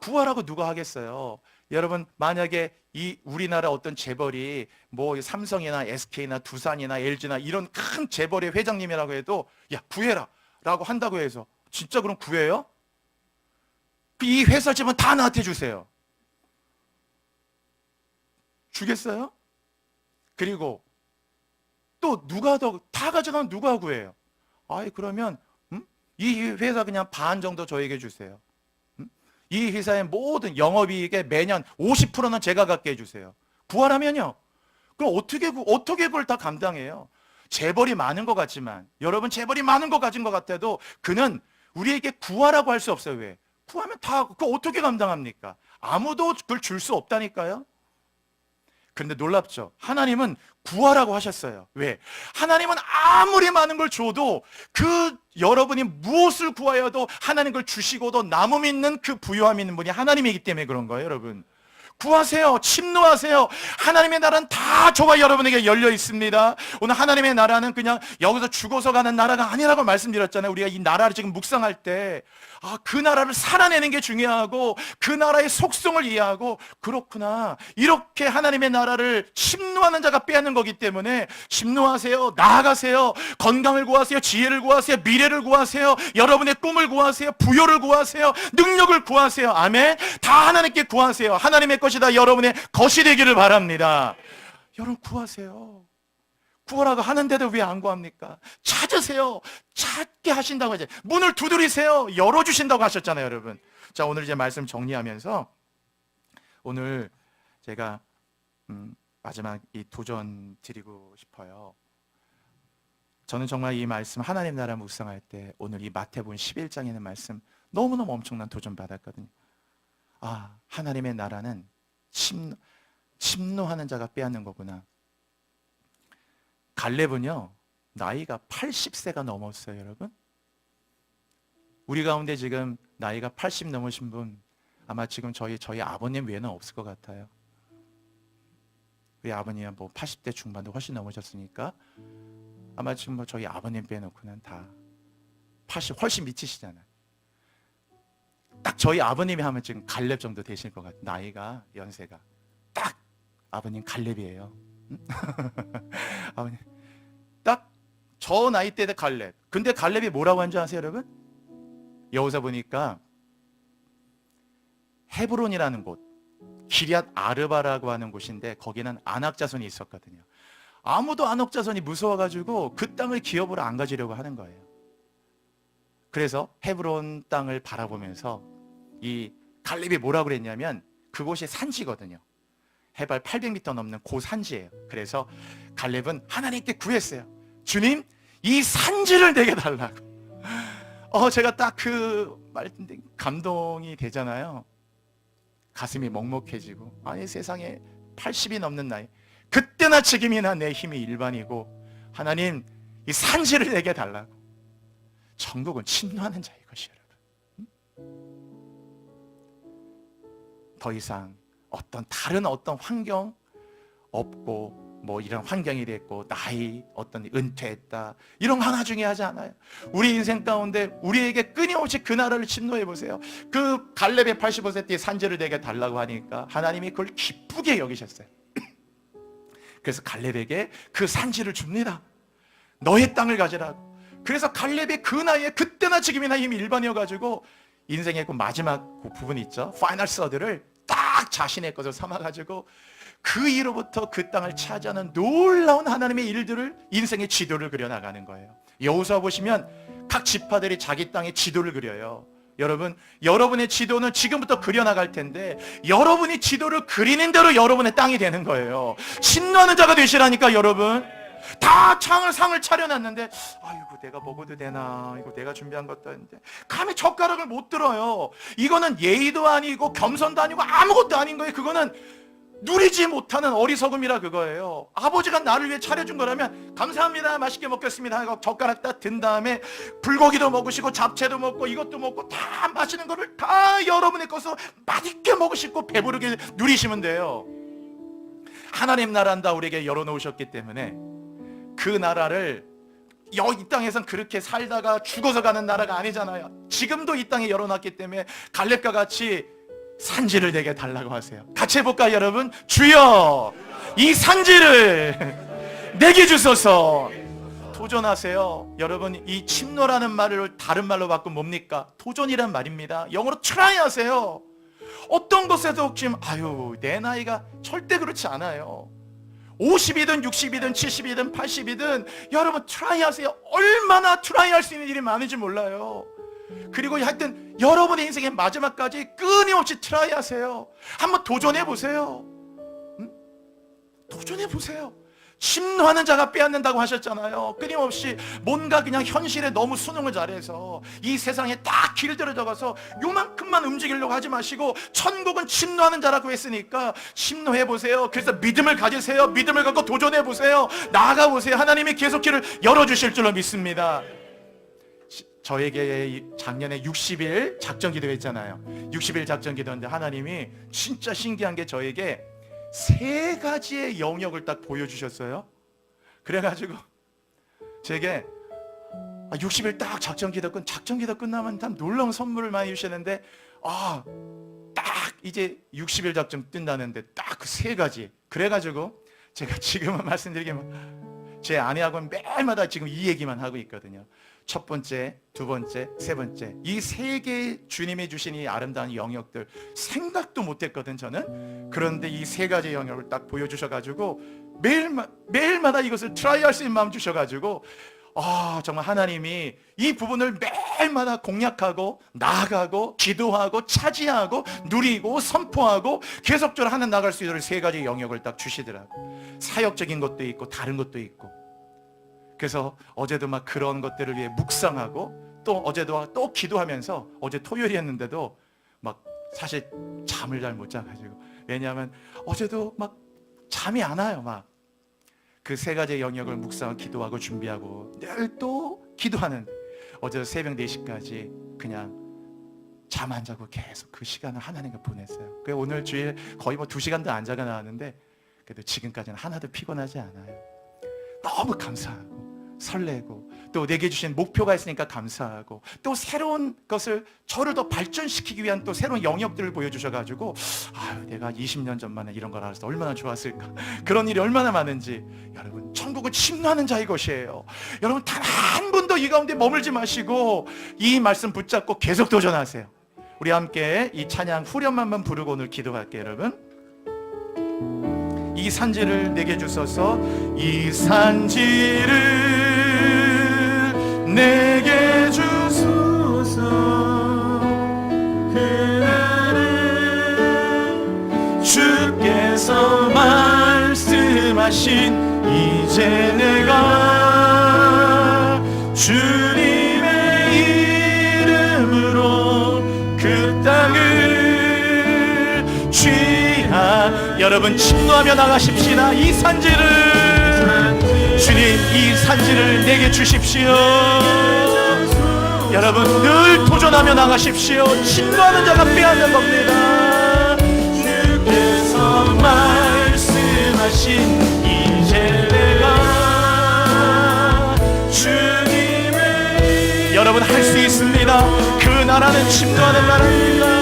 S1: 구하라고 누가 하겠어요? 여러분, 만약에 이 우리나라 어떤 재벌이 뭐 삼성이나 SK나 두산이나 LG나 이런 큰 재벌의 회장님이라고 해도 야, 구해라 라고 한다고 해서 진짜 그럼 구해요? 이 회사 집은 다 나한테 주세요. 주겠어요? 그리고 또 누가 다 가져가면 누가 구해요? 그러면 이 회사 그냥 반 정도 저에게 주세요. 이 회사의 모든 영업이익의 매년 50%는 제가 갖게 해주세요. 구하라면요. 그럼 어떻게 그걸 다 감당해요? 재벌이 많은 것 같지만, 여러분 재벌이 많은 것 가진 것 같아도 그는 우리에게 구하라고 할 수 없어요. 왜? 구하면 다 그거 어떻게 감당합니까? 아무도 그걸 줄 수 없다니까요. 그런데 놀랍죠? 하나님은 구하라고 하셨어요. 왜? 하나님은 아무리 많은 걸 줘도 여러분이 무엇을 구하여도 하나님 걸 주시고도 남음 있는 그 부요함 있는 분이 하나님이기 때문에 그런 거예요. 여러분, 구하세요. 침노하세요. 하나님의 나라는 다 저와 여러분에게 열려 있습니다. 오늘 하나님의 나라는 그냥 여기서 죽어서 가는 나라가 아니라고 말씀드렸잖아요. 우리가 이 나라를 지금 묵상할 때 그 나라를 살아내는 게 중요하고 그 나라의 속성을 이해하고, 그렇구나, 이렇게 하나님의 나라를 침노하는 자가 빼앗는 거기 때문에 침노하세요. 나아가세요. 건강을 구하세요. 지혜를 구하세요. 미래를 구하세요. 여러분의 꿈을 구하세요. 부요를 구하세요. 능력을 구하세요. 아멘. 다 하나님께 구하세요. 하나님의 것이 다 여러분의 것이 되기를 바랍니다. 여러분, 구하세요. 구하라고 하는데도 왜 안 구합니까? 찾으세요. 찾게 하신다고 하죠. 문을 두드리세요. 열어주신다고 하셨잖아요, 여러분. 자, 오늘 이제 말씀 정리하면서 오늘 제가 마지막 이 도전 드리고 싶어요. 저는 정말 이 말씀 하나님 나라 묵상할 때 오늘 이 마태복음 11장에 있는 말씀 너무너무 엄청난 도전 받았거든요. 하나님의 나라는 침노하는 자가 빼앗는 거구나. 갈렙은요, 나이가 80세가 넘었어요. 여러분, 우리 가운데 지금 나이가 80 넘으신 분 아마 지금 저희 아버님 외에는 없을 것 같아요. 우리 아버님은 뭐 80대 중반도 훨씬 넘으셨으니까 아마 지금 뭐 저희 아버님 빼놓고는 다 80 훨씬 미치시잖아요. 딱 저희 아버님이 하면 지금 갈렙 정도 되실 것 같아요. 나이가, 연세가 딱 아버님 갈렙이에요. 아버님 딱 저 나이 때의 갈렙. 근데 갈렙이 뭐라고 한지 아세요, 여러분? 여기서 보니까 헤브론이라는 곳, 기럇 아르바라고 하는 곳인데 거기는 안악 자손이 있었거든요. 아무도 안악 자손이 무서워가지고 그 땅을 기업으로 안 가지려고 하는 거예요. 그래서 헤브론 땅을 바라보면서 이 갈렙이 뭐라고 그랬냐면, 그곳이 산지거든요. 해발 800m 넘는 고산지예요. 그래서 갈렙은 하나님께 구했어요. 주님, 이 산지를 내게 달라고. 제가 딱 그 말 감동이 되잖아요. 가슴이 먹먹해지고, 아니 세상에 80이 넘는 나이, 그때나 지금이나 내 힘이 일반이고, 하나님 이 산지를 내게 달라고. 천국은 침노하는 자의 것이에요, 여러분. 더 이상 다른 환경 없고, 뭐 이런 환경이 됐고, 나이, 은퇴했다, 이런 거 하나 중요하지 않아요. 우리 인생 가운데 우리에게 끊임없이 그 나라를 침노해 보세요. 그 갈렙의 85세의 산지를 내게 달라고 하니까 하나님이 그걸 기쁘게 여기셨어요. 그래서 갈렙에게 그 산지를 줍니다. 너의 땅을 가지라고. 그래서 갈렙이 그 나이에 그때나 지금이나 이미 일반이어가지고 인생의 그 마지막 그 부분이 있죠, 파이널 서드를 딱 자신의 것을 삼아가지고 그 이후로부터 그 땅을 차지하는 놀라운 하나님의 일들을, 인생의 지도를 그려나가는 거예요. 여호수아 보시면 각 지파들이 자기 땅의 지도를 그려요. 여러분, 여러분의 지도는 지금부터 그려나갈 텐데 여러분이 지도를 그리는 대로 여러분의 땅이 되는 거예요. 신노하는 자가 되시라니까. 여러분, 다 상을 차려놨는데 아이고 내가 먹어도 되나, 이거 내가 준비한 것도 아닌데, 감히 젓가락을 못 들어요. 이거는 예의도 아니고 겸손도 아니고 아무것도 아닌 거예요. 그거는 누리지 못하는 어리석음이라 그거예요. 아버지가 나를 위해 차려준 거라면 감사합니다, 맛있게 먹겠습니다 하고 젓가락 딱 든 다음에 불고기도 먹으시고 잡채도 먹고 이것도 먹고 다 맛있는 거를 다 여러분의 것으로 맛있게 먹으시고 배부르게 누리시면 돼요. 하나님 나라는 다 우리에게 열어놓으셨기 때문에 그 나라를, 이 땅에선 그렇게 살다가 죽어서 가는 나라가 아니잖아요. 지금도 이 땅에 열어놨기 때문에 갈렙과 같이 산지를 내게 달라고 하세요. 같이 해볼까요 여러분? 주여, 이 산지를 내게 주소서. 도전하세요. 여러분, 이 침노라는 말을 다른 말로 바꾸면 뭡니까? 도전이란 말입니다. 영어로 try 하세요. 어떤 것에도 지금 아유 내 나이가 절대 그렇지 않아요. 50이든 60이든 70이든 80이든 여러분 try 하세요. 얼마나 try 할 수 있는 일이 많은지 몰라요. 그리고 하여튼 여러분의 인생의 마지막까지 끊임없이 트라이 하세요. 한번 도전해 보세요. 도전해 보세요. 침노하는 자가 빼앗는다고 하셨잖아요. 끊임없이 뭔가 그냥 현실에 너무 순응을 잘해서 이 세상에 딱 길들여져가서 요만큼만 움직이려고 하지 마시고, 천국은 침노하는 자라고 했으니까 침노해 보세요. 그래서 믿음을 가지세요. 믿음을 갖고 도전해 보세요. 나아가 보세요. 하나님이 계속 길을 열어주실 줄로 믿습니다. 저에게 작년에 60일 작전기도 했잖아요. 60일 작전기도인데 하나님이 진짜 신기한 게 저에게 3가지의 영역을 딱 보여주셨어요. 그래가지고 제게 60일 딱 작전기도 끝나면 참 놀라운 선물을 많이 주셨는데, 딱 이제 60일 작전 끝나는데 딱 그 3가지. 그래가지고 제가 지금은 말씀드리기만, 제 아내하고는 매일마다 지금 이 얘기만 하고 있거든요. 첫 번째, 두 번째, 세 번째, 이 3개의 주님이 주신 이 아름다운 영역들 생각도 못했거든 저는. 그런데 이 3가지 영역을 딱 보여주셔가지고 매일마다 이것을 트라이할 수 있는 마음 주셔가지고 정말 하나님이 이 부분을 매일마다 공략하고 나아가고 기도하고 차지하고 누리고 선포하고 계속적으로 하나 나갈 수 있도록 3가지 영역을 딱 주시더라고. 사역적인 것도 있고 다른 것도 있고. 그래서 어제도 막 그런 것들을 위해 묵상하고, 또 어제도 또 기도하면서, 어제 토요일이었는데도 막 사실 잠을 잘 못 자가지고, 왜냐하면 어제도 막 잠이 안 와요. 막 그 3가지 영역을 묵상하고 기도하고 준비하고 늘 또 기도하는, 어제 새벽 4시까지 그냥 잠 안 자고 계속 그 시간을 하나님과 보냈어요. 그래서 오늘 주일 거의 2시간도 안 자가 나왔는데 그래도 지금까지는 하나도 피곤하지 않아요. 너무 감사하고 설레고, 또 내게 주신 목표가 있으니까 감사하고, 또 새로운 것을 저를 더 발전시키기 위한 또 새로운 영역들을 보여주셔가지고 내가 20년 전만에 이런 걸 알았어 얼마나 좋았을까. 그런 일이 얼마나 많은지. 여러분, 천국은 침노하는 자의 것이에요. 여러분, 단 한 분도 이 가운데 머물지 마시고 이 말씀 붙잡고 계속 도전하세요. 우리 함께 이 찬양 후렴만 부르고 오늘 기도할게요. 여러분, 이 산지를 내게 주소서. 이 산지를 내게 주소서. 그날은 주께서 말씀하신 이제 내가 주님의 이름으로 그 땅을 여러분, 침노하며 나가십시다. 이 산지를, 주님, 이 산지를 내게 주십시오. 여러분, 늘 도전하며 나가십시오. 침노하는 자가 빼앗는 겁니다. 주께서 말씀하신 이제 내가 주님의, 여러분, 할 수 있습니다. 그 나라는 침노하는 나라입니다.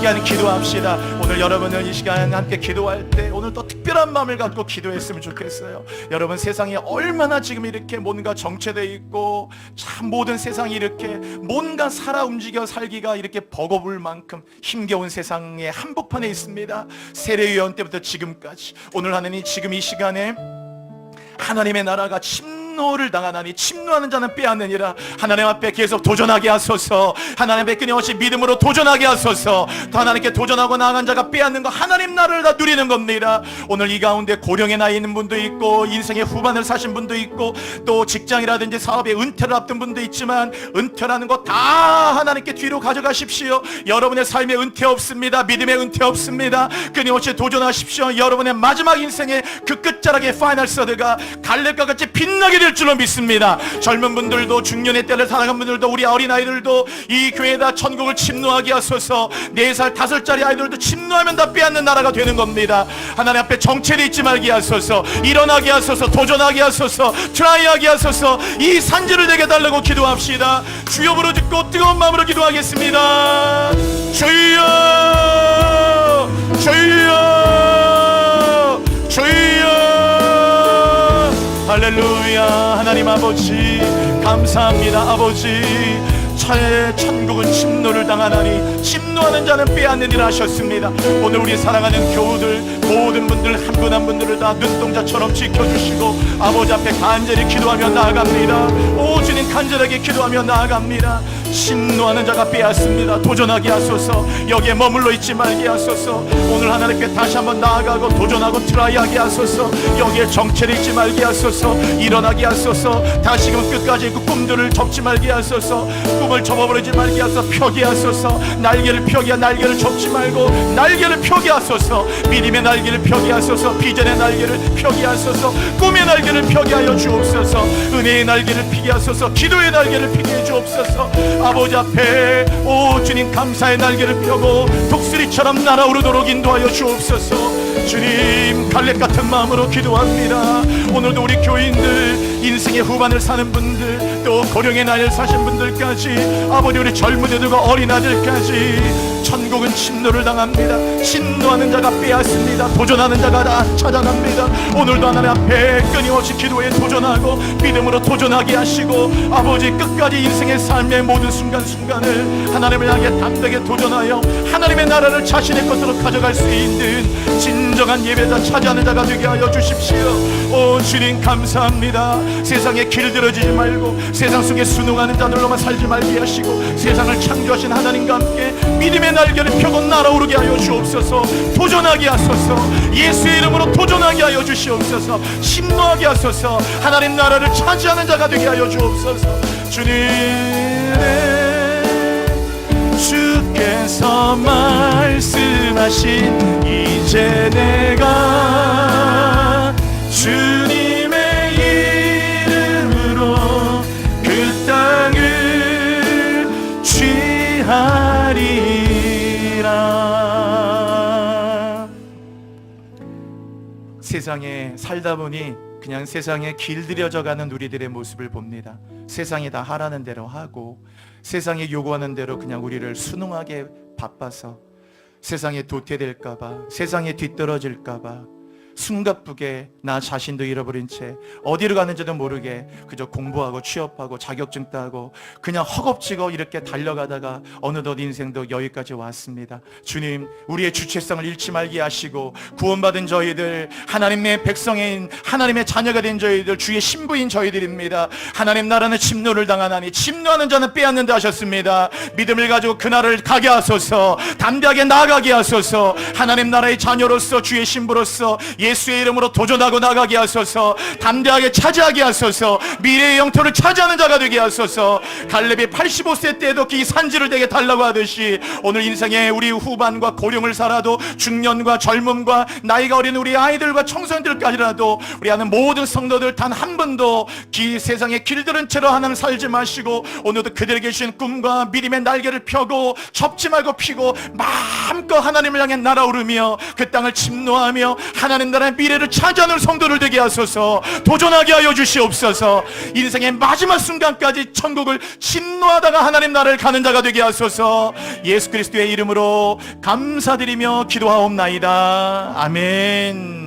S1: 시간 기도합시다. 오늘 여러분은 이 시간 함께 기도할 때 오늘 또 특별한 마음을 갖고 기도했으면 좋겠어요. 여러분, 세상이 얼마나 지금 이렇게 뭔가 정체되어 있고 참 모든 세상이 이렇게 뭔가 살아 움직여 살기가 이렇게 버거울 만큼 힘겨운 세상의 한복판에 있습니다. 세례요한 때부터 지금까지 오늘 하나님 지금 이 시간에 하나님의 나라가 침노를 당하나니 침노하는 자는 빼앗느니라. 하나님 앞에 계속 도전하게 하소서. 하나님 앞에 끊임없이 믿음으로 도전하게 하소서. 또 하나님께 도전하고 나아간 자가 빼앗는 거 하나님 나라를 다 누리는 겁니다. 오늘 이 가운데 고령의 나이 있는 분도 있고 인생의 후반을 사신 분도 있고 또 직장이라든지 사업에 은퇴를 앞둔 분도 있지만 은퇴라는 거 다 하나님께 뒤로 가져가십시오. 여러분의 삶에 은퇴 없습니다. 믿음에 은퇴 없습니다. 끊임없이 도전하십시오. 여러분의 마지막 인생의 그 끝자락의 파이널 서드가 갈렙과 같이 빛나게 될 줄로 믿습니다. 젊은 분들도 중년의 때를 살아간 분들도 우리 어린아이들도 이 교회에다 천국을 침노하게 하소서. 4살 5살짜리 아이들도 침노하면 다 빼앗는 나라가 되는 겁니다. 하나님 앞에 정체돼 있지 말게 하소서. 일어나게 하소서. 도전하게 하소서. 트라이하게 하소서. 이 산지를 내게 달라고 기도합시다. 주여 부르짖고 뜨거운 마음으로 기도하겠습니다. 주여 주여 주여. 할렐루야. 하나님 아버지 감사합니다. 아버지 천국은 침노를 당하나니 침노하는 자는 빼앗느니라 하셨습니다. 오늘 우리 사랑하는 교우들 모든 분들 한 분 한 분들을 다 눈동자처럼 지켜주시고 아버지 앞에 간절히 기도하며 나아갑니다. 오 주님, 간절하게 기도하며 나아갑니다. 침노하는 자가 빼앗습니다. 도전하게 하소서. 여기에 머물러 있지 말게 하소서. 오늘 하나님께 다시 한번 나아가고 도전하고 트라이하게 하소서. 여기에 정체돼 있지 말게 하소서. 일어나게 하소서. 다시금 끝까지 그 꿈들을 접지 말게 하소서. 꿈을 접어버리지 말게 하소서. 펴게 하소서. 날개를 펴게, 날개를 접지 말고 날개를 펴게 하소서. 믿음의 날개를 펴게 하소서. 비전의 날개를 펴게 하소서. 꿈의 날개를 펴게 하여 주옵소서. 은혜의 날개를 피게 하소서. 기도의 날개를 피게 해 주옵소서. 아버지 앞에 오 주님 감사의 날개를 펴고 독수리처럼 날아오르도록 인도하여 주옵소서. 주님, 갈렙 같은 마음으로 기도합니다. 오늘도 우리 교인들, 인생의 후반을 사는 분들, 또 고령의 나이를 사신 분들까지, 아버지 우리 젊은이들과 어린아들까지 천국은 침노를 당합니다. 침노하는 자가 빼앗습니다. 도전하는 자가 다 찾아갑니다. 오늘도 하나님 앞에 끊임없이 기도에 도전하고 믿음으로 도전하게 하시고 아버지 끝까지 인생의 삶의 모든 순간순간을 하나님을 향해 담대하게 도전하여 하나님의 나라를 자신의 것으로 가져갈 수 있는 진정한 예배자 차지하는 자가 되게 하여 주십시오. 오 주님 감사합니다. 세상에 길들여지지 말고 세상 속에 순응하는 자들로만 살지 말게 하시고 세상을 창조하신 하나님과 함께 믿음의 날개를 펴고 날아오르게 하여 주옵소서. 도전하게 하소서. 예수의 이름으로 도전하게 하여 주시옵소서. 침노하게 하소서. 하나님 나라를 차지하는 자가 되게 하여 주옵소서. 주님, 주께서 말씀하신 이제 내가 주님의 이름으로 그 땅을 취하리라. 세상에 살다 보니 그냥 세상에 길들여져가는 우리들의 모습을 봅니다. 세상이 다 하라는 대로 하고 세상이 요구하는 대로 그냥 우리를 순응하게 바빠서 세상에 도태될까봐, 세상에 뒤떨어질까봐 숨가쁘게 나 자신도 잃어버린 채 어디로 가는지도 모르게 그저 공부하고 취업하고 자격증 따고 그냥 허겁지겁 이렇게 달려가다가 어느덧 인생도 여기까지 왔습니다. 주님, 우리의 주체성을 잃지 말게 하시고 구원받은 저희들, 하나님의 백성인 하나님의 자녀가 된 저희들, 주의 신부인 저희들입니다. 하나님 나라는 침노를 당하나니 침노하는 자는 빼앗는다 하셨습니다. 믿음을 가지고 그날을 가게 하소서. 담대하게 나아가게 하소서. 하나님 나라의 자녀로서 주의 신부로서 예수의 이름으로 도전하고 나가게 하소서. 담대하게 차지하게 하소서. 미래의 영토를 차지하는 자가 되게 하소서. 갈렙이 85세 때에도 이 산지를 내게 달라고 하듯이 오늘 인생의 우리 후반과 고령을 살아도 중년과 젊음과 나이가 어린 우리 아이들과 청소년들까지라도 우리 하는 모든 성도들 단 한 번도 세상에 길들은 채로 하나님 살지 마시고 오늘도 그들에게 주신 꿈과 믿음의 날개를 펴고 접지 말고 피고 마음껏 하나님을 향해 날아오르며 그 땅을 침노하며 하나님 나라의 미래를 차지하는 성도를 되게 하소서. 도전하게 하여 주시옵소서. 인생의 마지막 순간까지 천국을 진노하다가 하나님 나라를 가는 자가 되게 하소서. 예수 그리스도의 이름으로 감사드리며 기도하옵나이다. 아멘.